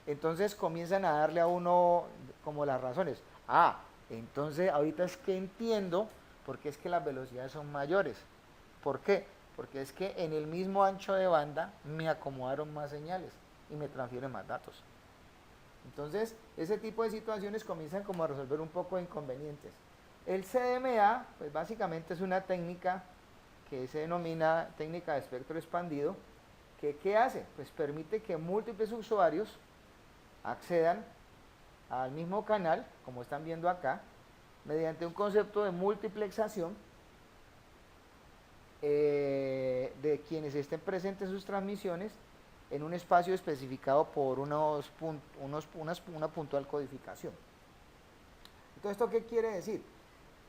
entonces comienzan a darle a uno como las razones. Entonces ahorita es que entiendo por qué es que las velocidades son mayores. ¿Por qué? Porque es que en el mismo ancho de banda me acomodaron más señales y me transfieren más datos. Entonces, ese tipo de situaciones comienzan como a resolver un poco de inconvenientes. El CDMA, pues básicamente es una técnica que se denomina técnica de espectro expandido, que ¿qué hace? Pues permite que múltiples usuarios accedan al mismo canal, como están viendo acá, mediante un concepto de multiplexación de quienes estén presentes en sus transmisiones en un espacio especificado por una puntual codificación. Entonces, ¿esto qué quiere decir?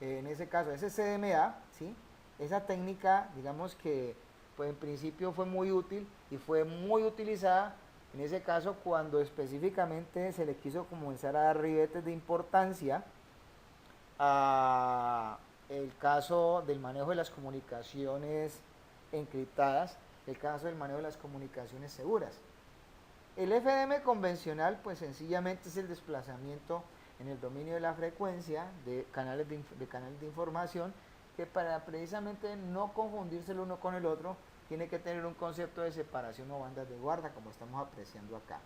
En ese caso, ese CDMA, ¿sí? Esa técnica, digamos que pues en principio fue muy útil y fue muy utilizada en ese caso cuando específicamente se le quiso comenzar a dar ribetes de importancia a el caso del manejo de las comunicaciones encriptadas, el caso del manejo de las comunicaciones seguras. El FDM convencional, pues sencillamente es el desplazamiento en el dominio de la frecuencia de canales de información, que para precisamente no confundirse el uno con el otro, tiene que tener un concepto de separación o bandas de guarda, como estamos apreciando acá.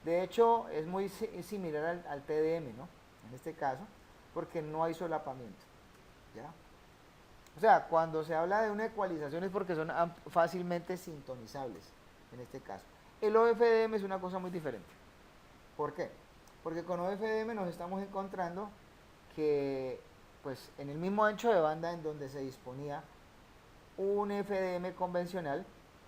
De hecho, es muy similar al TDM, ¿no? En este caso, porque no hay solapamiento, ¿ya? O sea, cuando se habla de una ecualización es porque son fácilmente sintonizables, en este caso. El OFDM es una cosa muy diferente. ¿Por qué? Porque con OFDM nos estamos encontrando que, pues, en el mismo ancho de banda en donde se disponía un FDM convencional,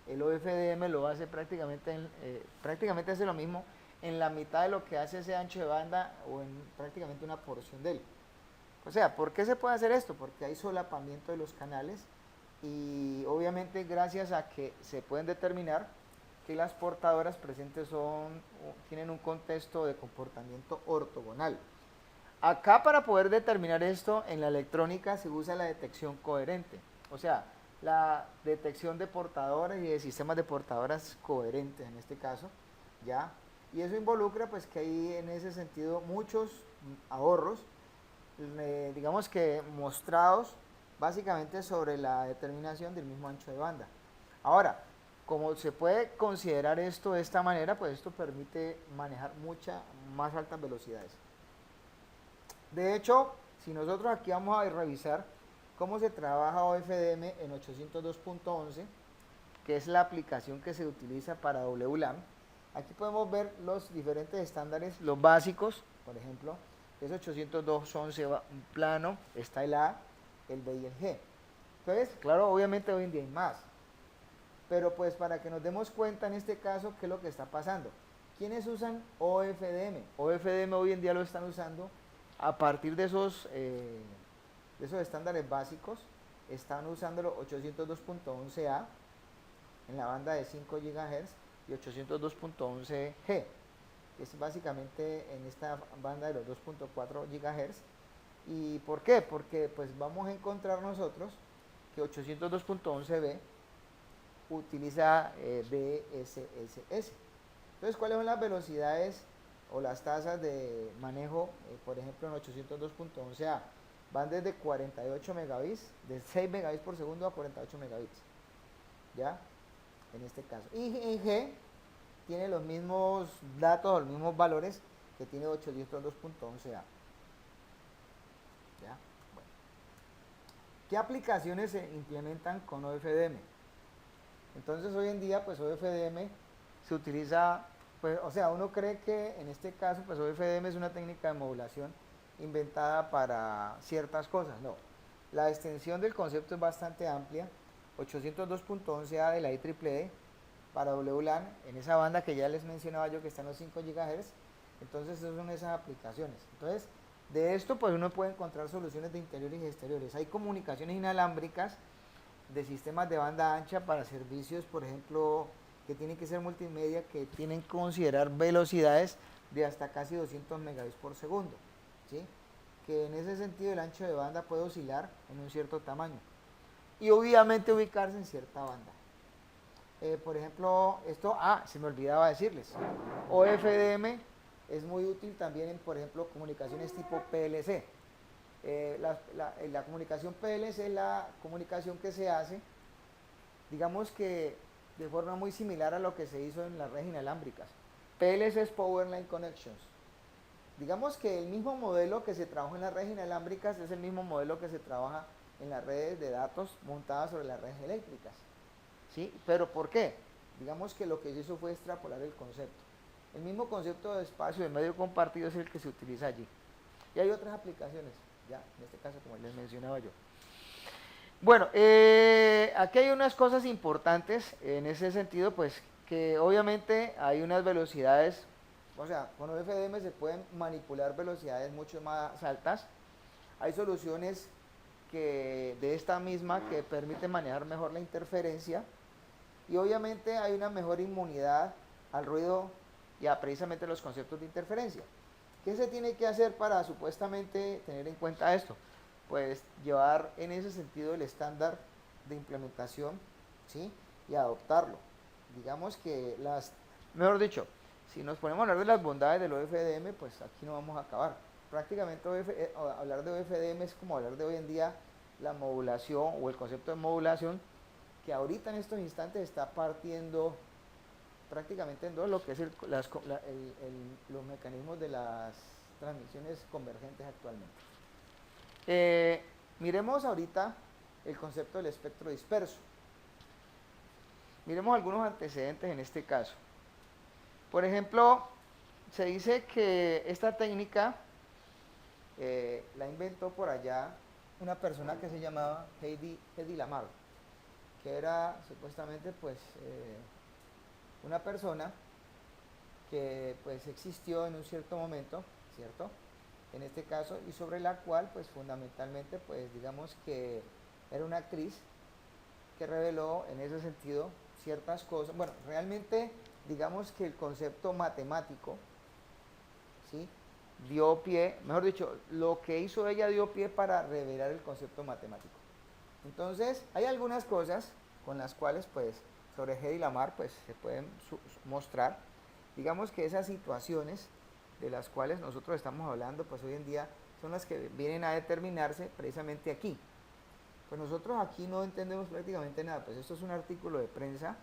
el OFDM lo hace prácticamente hace lo mismo en la mitad de lo que hace ese ancho de banda o en prácticamente una porción de él. O sea, ¿por qué se puede hacer esto? Porque hay solapamiento de los canales y obviamente gracias a que se pueden determinar que las portadoras presentes tienen un contexto de comportamiento ortogonal. Acá para poder determinar esto en la electrónica se usa la detección coherente, o sea, la detección de portadores y de sistemas de portadoras coherentes en este caso, ¿ya? Y eso involucra pues que hay en ese sentido muchos ahorros, digamos que mostrados básicamente sobre la determinación del mismo ancho de banda. Ahora, como se puede considerar esto de esta manera, pues esto permite manejar muchas más altas velocidades. De hecho, si nosotros aquí vamos a revisar cómo se trabaja OFDM en 802.11, que es la aplicación que se utiliza para WLAN, aquí podemos ver los diferentes estándares, los básicos, por ejemplo, es 802.11 plano, está el A, el B y el G. Entonces, claro, obviamente hoy en día hay más. Pero pues para que nos demos cuenta en este caso qué es lo que está pasando. ¿Quiénes usan OFDM? OFDM hoy en día lo están usando a partir de esos estándares básicos. Están usándolo 802.11a en la banda de 5 GHz y 802.11g, que es básicamente en esta banda de los 2.4 GHz. ¿Y por qué? Porque pues vamos a encontrar nosotros que 802.11b utiliza DSSS. Entonces, ¿cuáles son las velocidades o las tasas de manejo? Por ejemplo, en 802.11a van desde 48 megabits, de 6 megabits por segundo a 48 megabits, ¿ya? En este caso. Y en G tiene los mismos datos, los mismos valores que tiene 802.11a. ¿Ya? Bueno. ¿Qué aplicaciones se implementan con OFDM? Entonces hoy en día pues OFDM se utiliza, pues, o sea, uno cree que en este caso pues OFDM es una técnica de modulación inventada para ciertas cosas. No, la extensión del concepto es bastante amplia. 802.11a de la IEEE para WLAN en esa banda que ya les mencionaba yo que está en los 5 GHz. Entonces esas son esas aplicaciones. Entonces de esto pues uno puede encontrar soluciones de interiores y exteriores. Hay comunicaciones inalámbricas de sistemas de banda ancha para servicios, por ejemplo, que tienen que ser multimedia, que tienen que considerar velocidades de hasta casi 200 megabits por segundo, ¿sí? Que en ese sentido el ancho de banda puede oscilar en un cierto tamaño y obviamente ubicarse en cierta banda. Por ejemplo, esto, se me olvidaba decirles, OFDM es muy útil también en, por ejemplo, comunicaciones tipo PLC. La comunicación PLC es la comunicación que se hace, digamos que de forma muy similar a lo que se hizo en las redes inalámbricas. PLC es Power Line Connections. Digamos que el mismo modelo que se trabajó en las redes inalámbricas es el mismo modelo que se trabaja en las redes de datos montadas sobre las redes eléctricas, ¿sí? ¿Pero por qué? Digamos que lo que se hizo fue extrapolar el concepto. El mismo concepto de espacio de medio compartido es el que se utiliza allí. Y hay otras aplicaciones, ya, en este caso como les mencionaba yo. Bueno, aquí hay unas cosas importantes en ese sentido, pues que obviamente hay unas velocidades, o sea, con OFDM se pueden manipular velocidades mucho más altas. Hay soluciones de esta misma que permiten manejar mejor la interferencia y obviamente hay una mejor inmunidad al ruido y a precisamente los conceptos de interferencia. ¿Qué se tiene que hacer para supuestamente tener en cuenta esto? Pues llevar en ese sentido el estándar de implementación, ¿sí? Y adoptarlo. Digamos que mejor dicho, si nos ponemos a hablar de las bondades del OFDM, pues aquí no vamos a acabar. Prácticamente hablar de OFDM es como hablar de hoy en día la modulación o el concepto de modulación, que ahorita en estos instantes está partiendo prácticamente en dos lo que es los mecanismos de las transmisiones convergentes actualmente. Miremos ahorita el concepto del espectro disperso. Miremos algunos antecedentes en este caso. Por ejemplo, se dice que esta técnica la inventó por allá una persona que se llamaba Hedy Lamarr, que era supuestamente pues una persona que pues existió en un cierto momento, ¿cierto? En este caso, y sobre la cual pues fundamentalmente pues digamos que era una actriz que reveló en ese sentido ciertas cosas. Bueno, realmente digamos que el concepto matemático, ¿sí? Dio pie, mejor dicho, lo que hizo ella dio pie para revelar el concepto matemático. Entonces, hay algunas cosas con las cuales pues sobre Hedy Lamarr pues se pueden mostrar. Digamos que esas situaciones de las cuales nosotros estamos hablando pues hoy en día son las que vienen a determinarse precisamente aquí. Pues nosotros aquí no entendemos prácticamente nada, pues esto es un artículo de prensa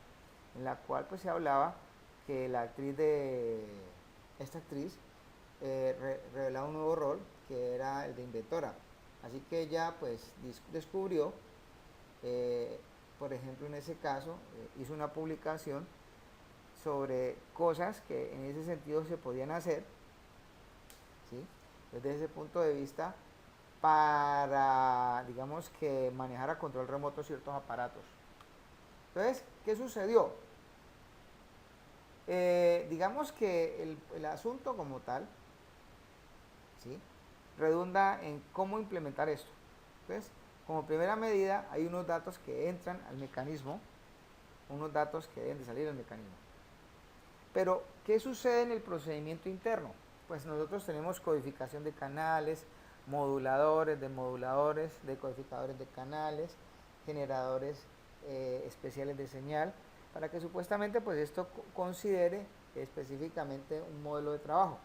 en la cual pues se hablaba que esta actriz revelaba un nuevo rol que era el de inventora. Así que ella pues descubrió, por ejemplo en ese caso, hizo una publicación sobre cosas que en ese sentido se podían hacer, ¿sí? Desde ese punto de vista, para, digamos que manejar a control remoto ciertos aparatos. Entonces, ¿qué sucedió? Digamos que el asunto como tal, ¿sí? Redunda en cómo implementar esto. Entonces, como primera medida, hay unos datos que entran al mecanismo, unos datos que deben de salir del mecanismo. Pero, ¿qué sucede en el procedimiento interno? Pues nosotros tenemos codificación de canales, moduladores, decodificadores de canales, generadores especiales de señal, para que supuestamente pues esto considere específicamente un modelo de trabajo.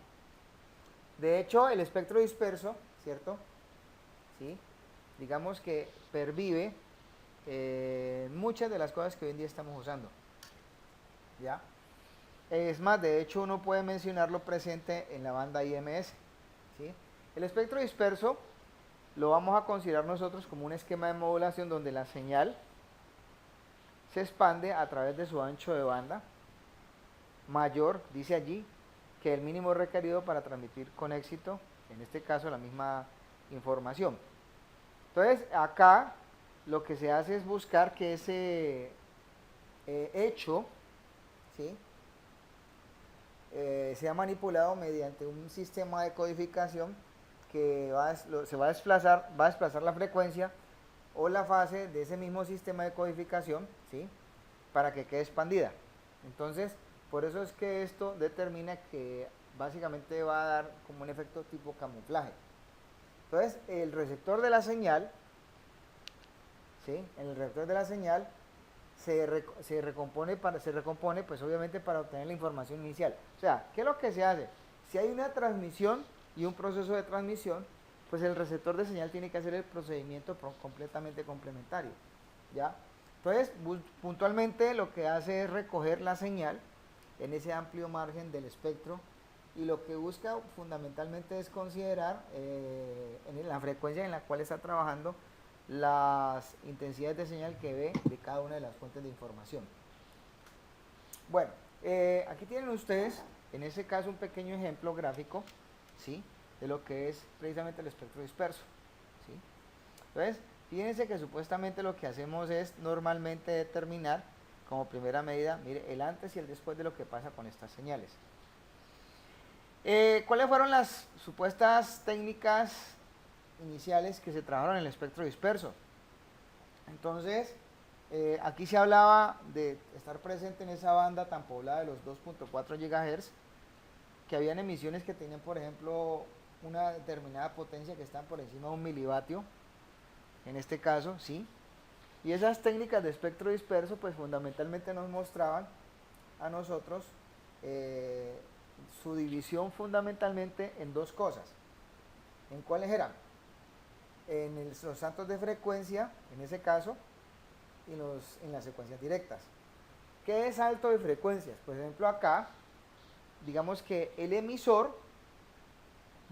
De hecho, el espectro disperso, ¿cierto? ¿Sí? Digamos que pervive muchas de las cosas que hoy en día estamos usando. ¿Ya? Es más, de hecho uno puede mencionarlo presente en la banda IMS, ¿sí? El espectro disperso lo vamos a considerar nosotros como un esquema de modulación donde la señal se expande a través de su ancho de banda mayor, dice allí, que el mínimo requerido para transmitir con éxito, en este caso la misma información. Entonces acá lo que se hace es buscar que ese hecho, ¿sí? Sea manipulado mediante un sistema de codificación que se va a desplazar la frecuencia o la fase de ese mismo sistema de codificación, ¿sí? Para que quede expandida. Entonces, por eso es que esto determina que básicamente va a dar como un efecto tipo camuflaje. Entonces, el receptor de la señal, ¿sí? El receptor de la señal se recompone pues obviamente para obtener la información inicial. O sea, ¿qué es lo que se hace? Si hay una transmisión y un proceso de transmisión, pues el receptor de señal tiene que hacer el procedimiento completamente complementario, ¿ya? Entonces, puntualmente lo que hace es recoger la señal en ese amplio margen del espectro y lo que busca fundamentalmente es considerar en la frecuencia en la cual está trabajando las intensidades de señal que ve de cada una de las fuentes de información. Bueno, aquí tienen ustedes, en ese caso, un pequeño ejemplo gráfico, ¿sí? De lo que es precisamente el espectro disperso, ¿sí? Entonces, fíjense que supuestamente lo que hacemos es normalmente determinar como primera medida, mire, el antes y el después de lo que pasa con estas señales. ¿Cuáles fueron las supuestas técnicas iniciales que se trabajaron en el espectro disperso? Entonces, aquí se hablaba de estar presente en esa banda tan poblada de los 2.4 GHz, que habían emisiones que tenían, por ejemplo, una determinada potencia que están por encima de 1 milivatio, en este caso, ¿sí? Y esas técnicas de espectro disperso, pues fundamentalmente nos mostraban a nosotros su división fundamentalmente en dos cosas. ¿En cuáles eran? Los saltos de frecuencia, en ese caso, y en las secuencias directas. ¿Qué es salto de frecuencias? Por ejemplo, acá, digamos que el emisor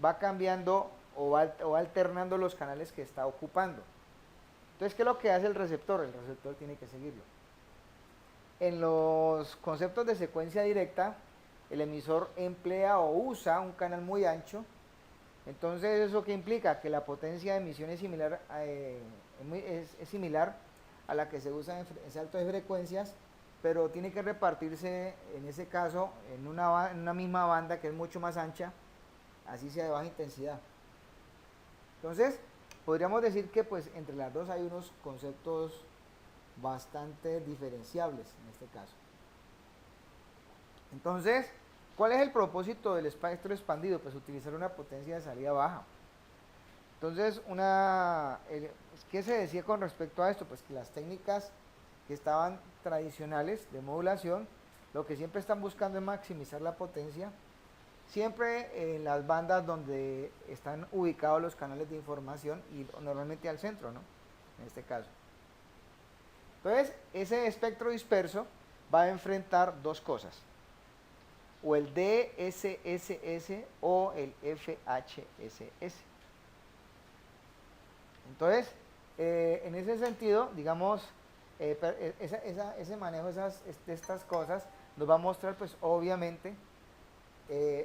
va cambiando o va alternando los canales que está ocupando. Entonces, ¿qué es lo que hace el receptor? El receptor tiene que seguirlo. En los conceptos de secuencia directa, el emisor emplea o usa un canal muy ancho. Entonces, ¿eso qué implica? Que la potencia de emisión es similar, es similar a la que se usa en salto de frecuencias, pero tiene que repartirse, en ese caso, en una misma banda que es mucho más ancha, así sea de baja intensidad. Entonces, podríamos decir que pues entre las dos hay unos conceptos bastante diferenciables en este caso. Entonces, ¿cuál es el propósito del espectro expandido? Pues utilizar una potencia de salida baja. Entonces, ¿qué se decía con respecto a esto? Pues que las técnicas que estaban tradicionales de modulación, lo que siempre están buscando es maximizar la potencia, siempre en las bandas donde están ubicados los canales de información y normalmente al centro, ¿no? En este caso. Entonces, ese espectro disperso va a enfrentar dos cosas, o el DSSS o el FHSS. Entonces, en ese sentido, digamos, ese manejo de estas cosas nos va a mostrar, pues, obviamente,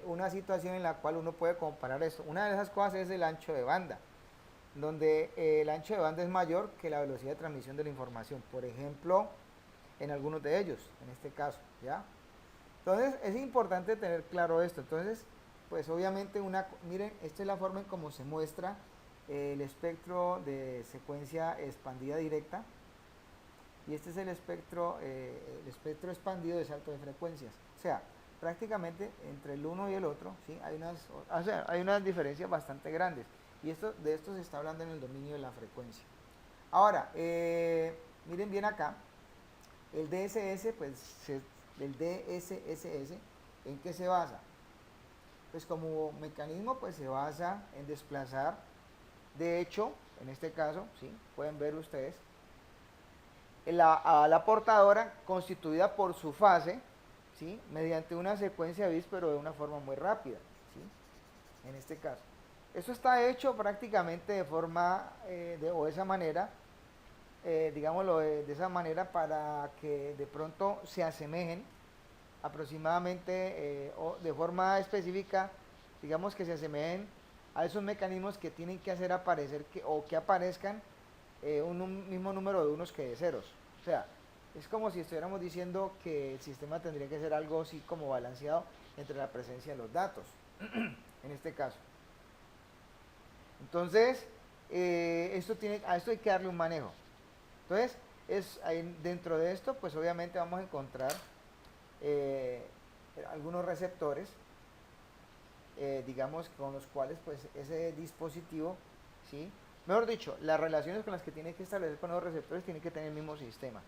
una situación en la cual uno puede comparar esto. Una de esas cosas es el ancho de banda, donde el ancho de banda es mayor que la velocidad de transmisión de la información, por ejemplo, en algunos de ellos, en este caso, ¿ya? Entonces, es importante tener claro esto. Entonces, pues obviamente, miren, esta es la forma en cómo se muestra el espectro de secuencia expandida directa, y este es el espectro expandido de salto de frecuencias. O sea, prácticamente entre el uno y el otro, ¿sí? Hay unas diferencias bastante grandes, y de esto se está hablando en el dominio de la frecuencia. Ahora, miren bien acá, el DSS, pues, el DSSS, ¿en qué se basa? Pues como mecanismo, pues se basa en desplazar, de hecho, en este caso, ¿sí? Pueden ver ustedes, a la portadora constituida por su fase, ¿sí? Mediante una secuencia bis, pero de una forma muy rápida, ¿sí? En este caso. Esto está hecho prácticamente de forma, o de esa manera, digámoslo de esa manera, para que de pronto se asemejen aproximadamente, o de forma específica, digamos que se asemejen a esos mecanismos que tienen que hacer aparecer, o que aparezcan un mismo número de unos que de ceros. O sea, es como si estuviéramos diciendo que el sistema tendría que ser algo así como balanceado entre la presencia de los datos, en este caso. Entonces, a esto hay que darle un manejo. Entonces, dentro de esto, pues obviamente vamos a encontrar algunos receptores, digamos, con los cuales pues ese dispositivo, ¿sí? Mejor dicho, las relaciones con las que tiene que establecer con los receptores tienen que tener el mismo sistema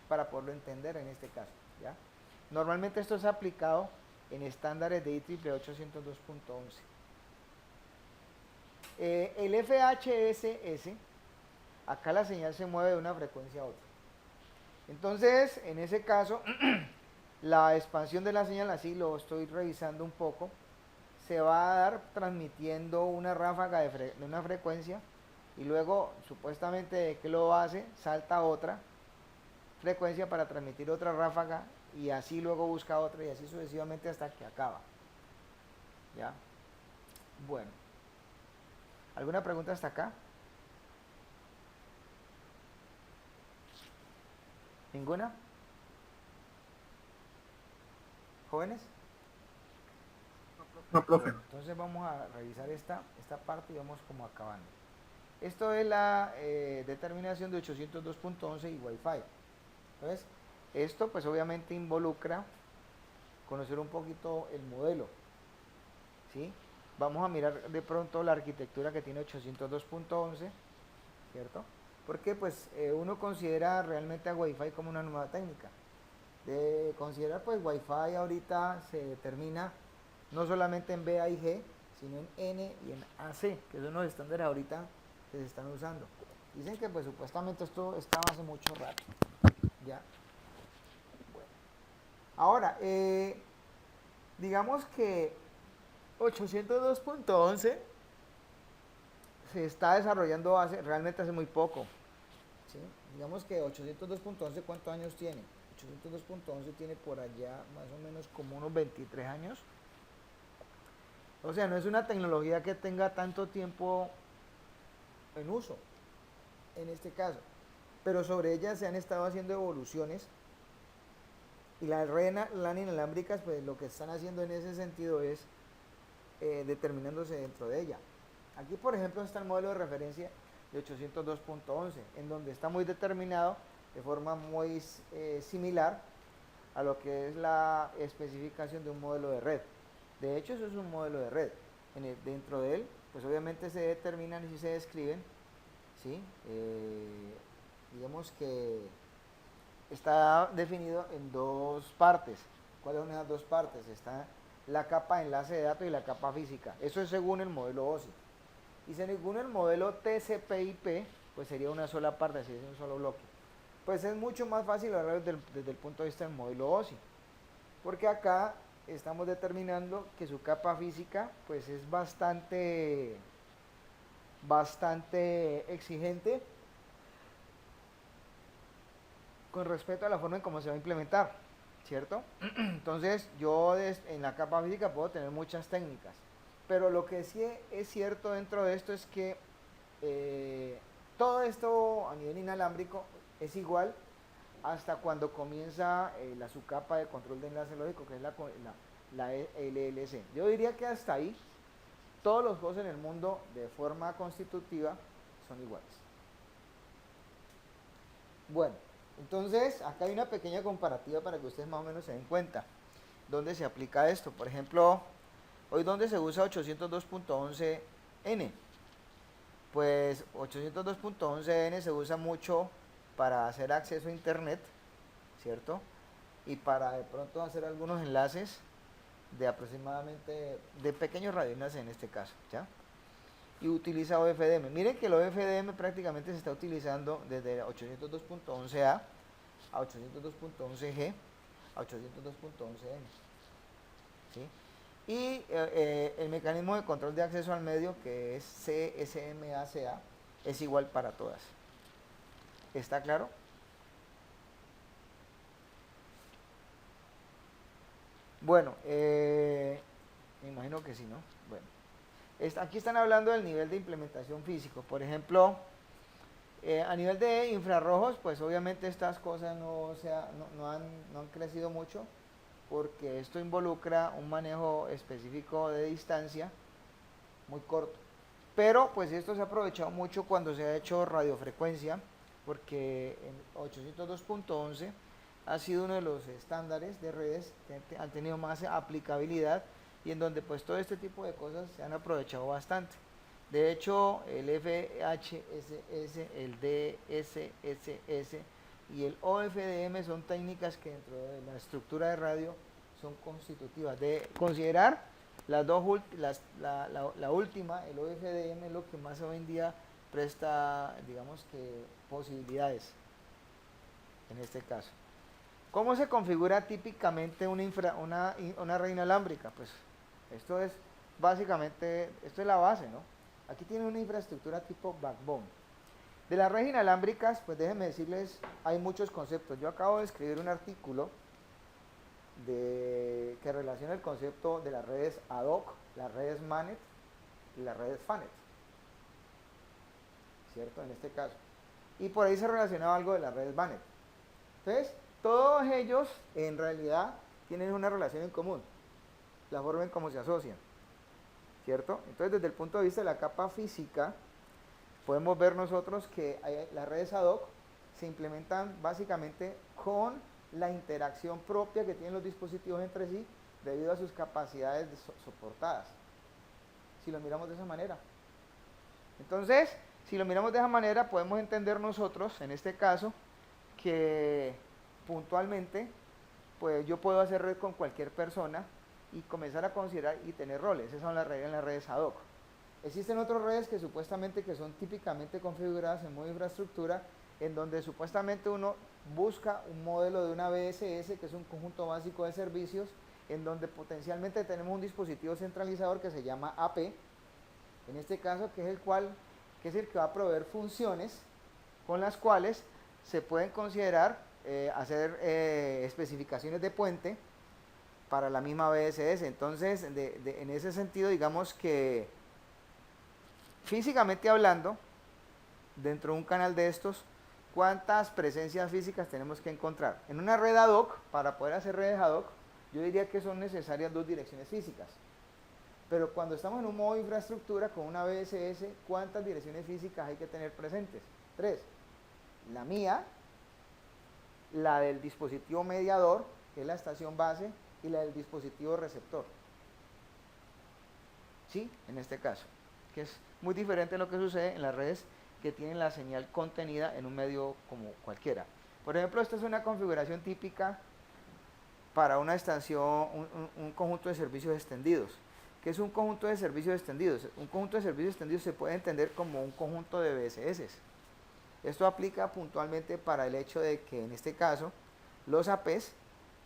para poderlo entender en este caso, ¿ya? Normalmente esto es aplicado en estándares de IEEE 802.11. El FHSS, acá la señal se mueve de una frecuencia a otra. Entonces, en ese caso, la expansión de la señal, así lo estoy revisando un poco, se va a dar transmitiendo una ráfaga de una frecuencia, y luego, supuestamente, que lo hace, salta a otra frecuencia para transmitir otra ráfaga, y así luego busca otra, y así sucesivamente hasta que acaba. ¿Ya? Bueno. ¿Alguna pregunta hasta acá? ¿Ninguna? ¿Jóvenes? No, profe. Bueno, entonces vamos a revisar esta parte y vamos como acabando. Esto es la determinación de 802.11 y Wi-Fi. Entonces, esto pues obviamente involucra conocer un poquito el modelo, ¿sí? Vamos a mirar de pronto la arquitectura que tiene 802.11, ¿cierto? Porque pues uno considera realmente a Wi-Fi como una nueva técnica. De considerar pues Wi-Fi ahorita se determina no solamente en BA y G, sino en N y en AC, que son los estándares ahorita que se están usando. Dicen que pues supuestamente esto estaba hace mucho rato, ¿ya? Bueno. Ahora, digamos que 802.11 se está desarrollando realmente hace muy poco, ¿sí? Digamos que 802.11, ¿cuántos años tiene? 802.11 tiene por allá más o menos como unos 23 años. O sea, no es una tecnología que tenga tanto tiempo en uso, en este caso. Pero sobre ella se han estado haciendo evoluciones y las redes LAN inalámbricas, pues lo que están haciendo en ese sentido es determinándose dentro de ella. Aquí, por ejemplo, está el modelo de referencia de 802.11, en donde está muy determinado de forma muy similar a lo que es la especificación de un modelo de red. De hecho, eso es un modelo de red. Dentro de él, pues obviamente se determinan y se describen, ¿sí? Digamos que está definido en dos partes. ¿Cuáles son esas dos partes? Está la capa de enlace de datos y la capa física. Eso es según el modelo OSI. Y según el modelo TCP/IP, pues sería una sola parte, sería un solo bloque. Pues es mucho más fácil hablar desde el punto de vista del modelo OSI, porque acá estamos determinando que su capa física pues es bastante exigente con respecto a la forma en cómo se va a implementar, ¿cierto? Entonces yo en la capa física puedo tener muchas técnicas, pero lo que sí es cierto dentro de esto es que todo esto a nivel inalámbrico es igual hasta cuando comienza la subcapa de control de enlace lógico, que es la LLC. Yo diría que hasta ahí todos los juegos en el mundo de forma constitutiva son iguales. Bueno, entonces acá hay una pequeña comparativa para que ustedes más o menos se den cuenta dónde se aplica esto. Por ejemplo, hoy donde se usa 802.11n, pues 802.11n se usa mucho para hacer acceso a internet, ¿cierto? Y para de pronto hacer algunos enlaces de aproximadamente, de pequeños radioenlaces en este caso, ¿ya? Y utiliza OFDM. Miren que el OFDM prácticamente se está utilizando desde 802.11a a 802.11g a 802.11n, ¿sí? Y el mecanismo de control de acceso al medio, que es CSMACA, es igual para todas. ¿Está claro? Bueno, me imagino que sí, ¿no? Bueno, aquí están hablando del nivel de implementación físico. Por ejemplo, a nivel de infrarrojos, pues obviamente estas cosas no han crecido mucho, porque esto involucra un manejo específico de distancia muy corto. Pero pues esto se ha aprovechado mucho cuando se ha hecho radiofrecuencia, porque en 802.11 ha sido uno de los estándares de redes que han tenido más aplicabilidad y en donde pues todo este tipo de cosas se han aprovechado bastante. De hecho, el FHSS, el DSSS y el OFDM son técnicas que dentro de la estructura de radio son constitutivas. De considerar las dos, la última, el OFDM, es lo que más hoy en día presta, digamos que, posibilidades en este caso. ¿Cómo se configura típicamente una red inalámbrica? Pues esto es básicamente, esto es la base, ¿no? Aquí tiene una infraestructura tipo backbone. De las redes inalámbricas, pues déjenme decirles, hay muchos conceptos. Yo acabo de escribir un artículo que relaciona el concepto de las redes ad hoc, las redes MANET y las redes FANET, ¿cierto? En este caso. Y por ahí se relacionaba algo de las redes BANET. Entonces, todos ellos en realidad tienen una relación en común, la forma en cómo se asocian, ¿cierto? Entonces, desde el punto de vista de la capa física, podemos ver nosotros que las redes ad hoc se implementan básicamente con la interacción propia que tienen los dispositivos entre sí debido a sus capacidades soportadas. si lo miramos de esa manera. Entonces, si lo miramos de esa manera, podemos entender nosotros, en este caso, que puntualmente, pues yo puedo hacer red con cualquier persona y comenzar a considerar y tener roles. Esas son las redes en las redes ad hoc. Existen otras redes que supuestamente que son típicamente configuradas en modo infraestructura, en donde supuestamente uno busca un modelo de una BSS, que es un conjunto básico de servicios, en donde potencialmente tenemos un dispositivo centralizador que se llama AP, en este caso, que es el que va a proveer funciones con las cuales se pueden considerar hacer especificaciones de puente para la misma BSS. Entonces, en ese sentido, digamos que físicamente hablando, dentro de un canal de estos, ¿cuántas presencias físicas tenemos que encontrar? En una red ad hoc, para poder hacer redes ad hoc, yo diría que son necesarias 2 direcciones físicas. Pero cuando estamos en un modo de infraestructura con una BSS, ¿cuántas direcciones físicas hay que tener presentes? 3. La mía, la del dispositivo mediador, que es la estación base, y la del dispositivo receptor. ¿Sí? En este caso, que es muy diferente a lo que sucede en las redes que tienen la señal contenida en un medio como cualquiera. Por ejemplo, esta es una configuración típica para una estación, un conjunto de servicios extendidos. ¿Qué es un conjunto de servicios extendidos? Un conjunto de servicios extendidos se puede entender como un conjunto de BSS. Esto aplica puntualmente para el hecho de que en este caso los APs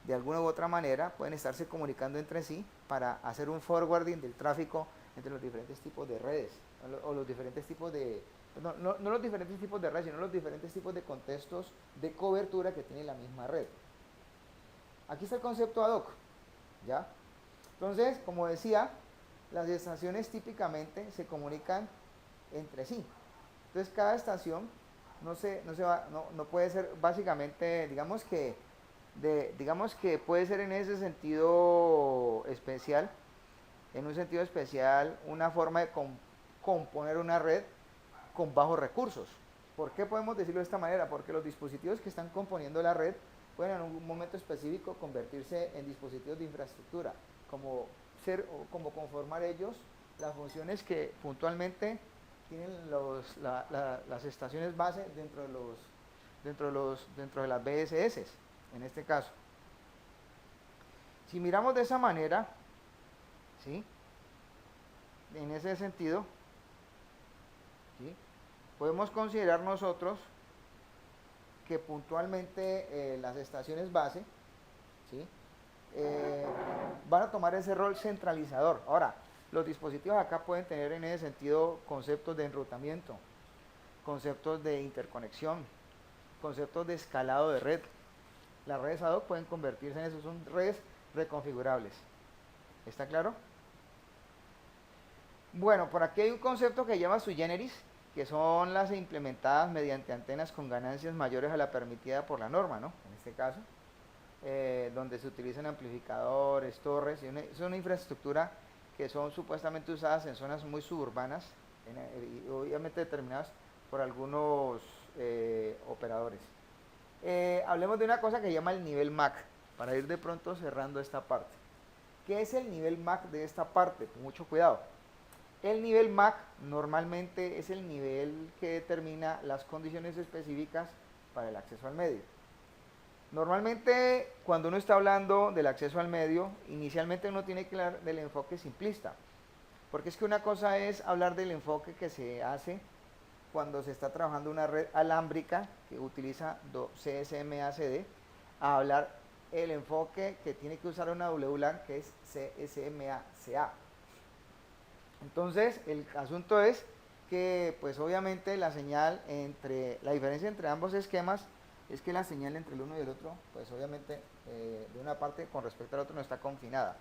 de alguna u otra manera pueden estarse comunicando entre sí para hacer un forwarding del tráfico entre los diferentes tipos de redes o los diferentes tipos de, no los diferentes tipos de redes, sino los diferentes tipos de contextos de cobertura que tiene la misma red. Aquí está el concepto ad hoc, ¿ya? Entonces, como decía, las estaciones típicamente se comunican entre sí. Entonces, cada estación no puede ser básicamente, digamos que puede ser en ese sentido especial, una forma de componer una red con bajos recursos. ¿Por qué podemos decirlo de esta manera? Porque los dispositivos que están componiendo la red pueden en un momento específico convertirse en dispositivos de infraestructura, como conformar ellos las funciones que puntualmente tienen las estaciones base dentro de las BSS, en este caso. Si miramos de esa manera, ¿sí? En ese sentido, ¿sí? Podemos considerar nosotros que puntualmente las estaciones base, ¿sí? Van a tomar ese rol centralizador. Ahora, los dispositivos acá pueden tener en ese sentido conceptos de enrutamiento, conceptos de interconexión, conceptos de escalado de red. Las redes ad hoc pueden convertirse en eso, son redes reconfigurables. ¿Está claro? Bueno, por aquí hay un concepto que llama sui generis, que son las implementadas mediante antenas con ganancias mayores a la permitida por la norma, ¿no? En este caso, donde se utilizan amplificadores, torres, es una infraestructura que son supuestamente usadas en zonas muy suburbanas, y obviamente determinadas por algunos operadores. Hablemos de una cosa que se llama el nivel MAC, para ir de pronto cerrando esta parte. ¿Qué es el nivel MAC de esta parte? Con mucho cuidado. El nivel MAC normalmente es el nivel que determina las condiciones específicas para el acceso al medio. Normalmente, cuando uno está hablando del acceso al medio, inicialmente uno tiene que hablar del enfoque simplista, porque es que una cosa es hablar del enfoque que se hace cuando se está trabajando una red alámbrica que utiliza CSMA-CD, a hablar el enfoque que tiene que usar una WLAN que es CSMA-CA. Entonces, el asunto es que, pues obviamente la diferencia entre ambos esquemas es que la señal entre el uno y el otro, pues obviamente de una parte con respecto al otro no está confinada.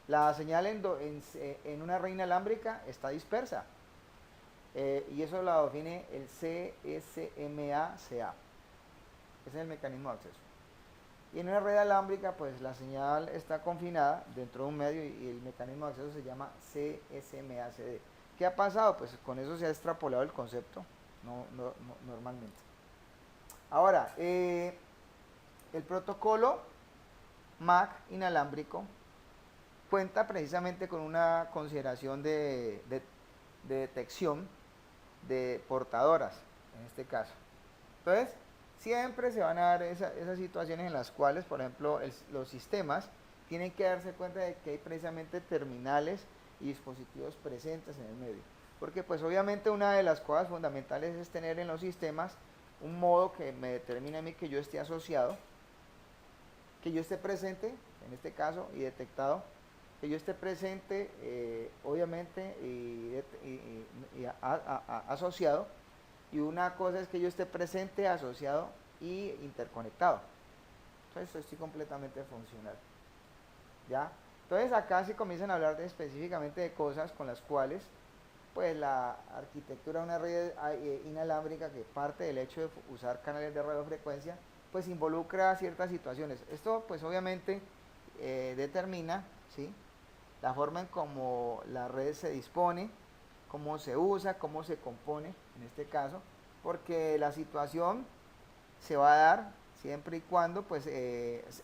La señal en una red inalámbrica está dispersa, y eso la define el CSMA-CA. Ese es el mecanismo de acceso. Y en una red alámbrica, pues la señal está confinada dentro de un medio y el mecanismo de acceso se llama CSMA-CD. ¿Qué ha pasado? Pues con eso se ha extrapolado el concepto normalmente. Ahora, el protocolo MAC inalámbrico cuenta precisamente con una consideración de detección de portadoras, en este caso. Entonces, siempre se van a dar esas situaciones en las cuales, por ejemplo, los sistemas tienen que darse cuenta de que hay precisamente terminales y dispositivos presentes en el medio. Porque pues obviamente una de las cosas fundamentales es tener en los sistemas un modo que me determine a mí que yo esté asociado, que yo esté presente, en este caso, y detectado, que yo esté presente, obviamente, asociado, y una cosa es que yo esté presente, asociado y interconectado. Entonces estoy completamente funcional. ¿Ya? Entonces acá se comienzan a hablar específicamente de cosas con las cuales pues la arquitectura de una red inalámbrica, que parte del hecho de usar canales de radiofrecuencia, pues involucra ciertas situaciones. Esto pues obviamente determina, ¿sí?, la forma en cómo la red se dispone, cómo se usa, cómo se compone, en este caso, porque la situación se va a dar siempre y cuando, pues,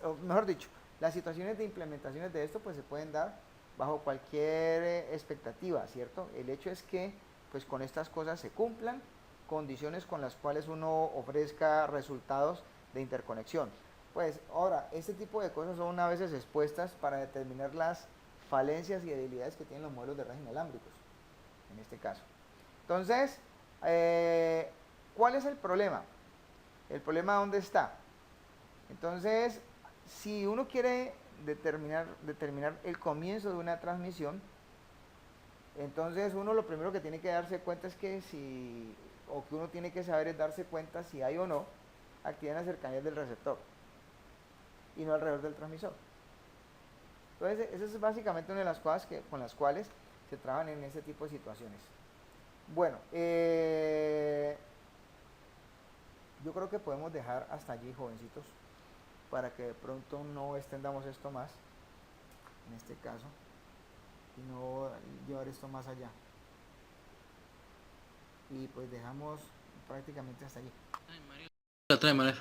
o mejor dicho, las situaciones de implementaciones de esto, pues, se pueden dar bajo cualquier expectativa, ¿cierto? El hecho es que, pues, con estas cosas se cumplan condiciones con las cuales uno ofrezca resultados de interconexión. Pues, ahora, este tipo de cosas son a veces expuestas para determinar las falencias y debilidades que tienen los modelos de redes inalámbricos, en este caso. Entonces, ¿cuál es el problema? ¿El problema dónde está? Entonces, si uno quiere determinar el comienzo de una transmisión, entonces uno lo primero que tiene que darse cuenta es que o que uno tiene que saber es darse cuenta si hay o no actividad en las cercanías del receptor y no alrededor del transmisor. Entonces, esa es básicamente una de las cosas con las cuales se trabajan en ese tipo de situaciones. Bueno, yo creo que podemos dejar hasta allí, jovencitos, para que de pronto no extendamos esto más, en este caso, y no llevar esto más allá. Y pues dejamos prácticamente hasta allí. La trae, María.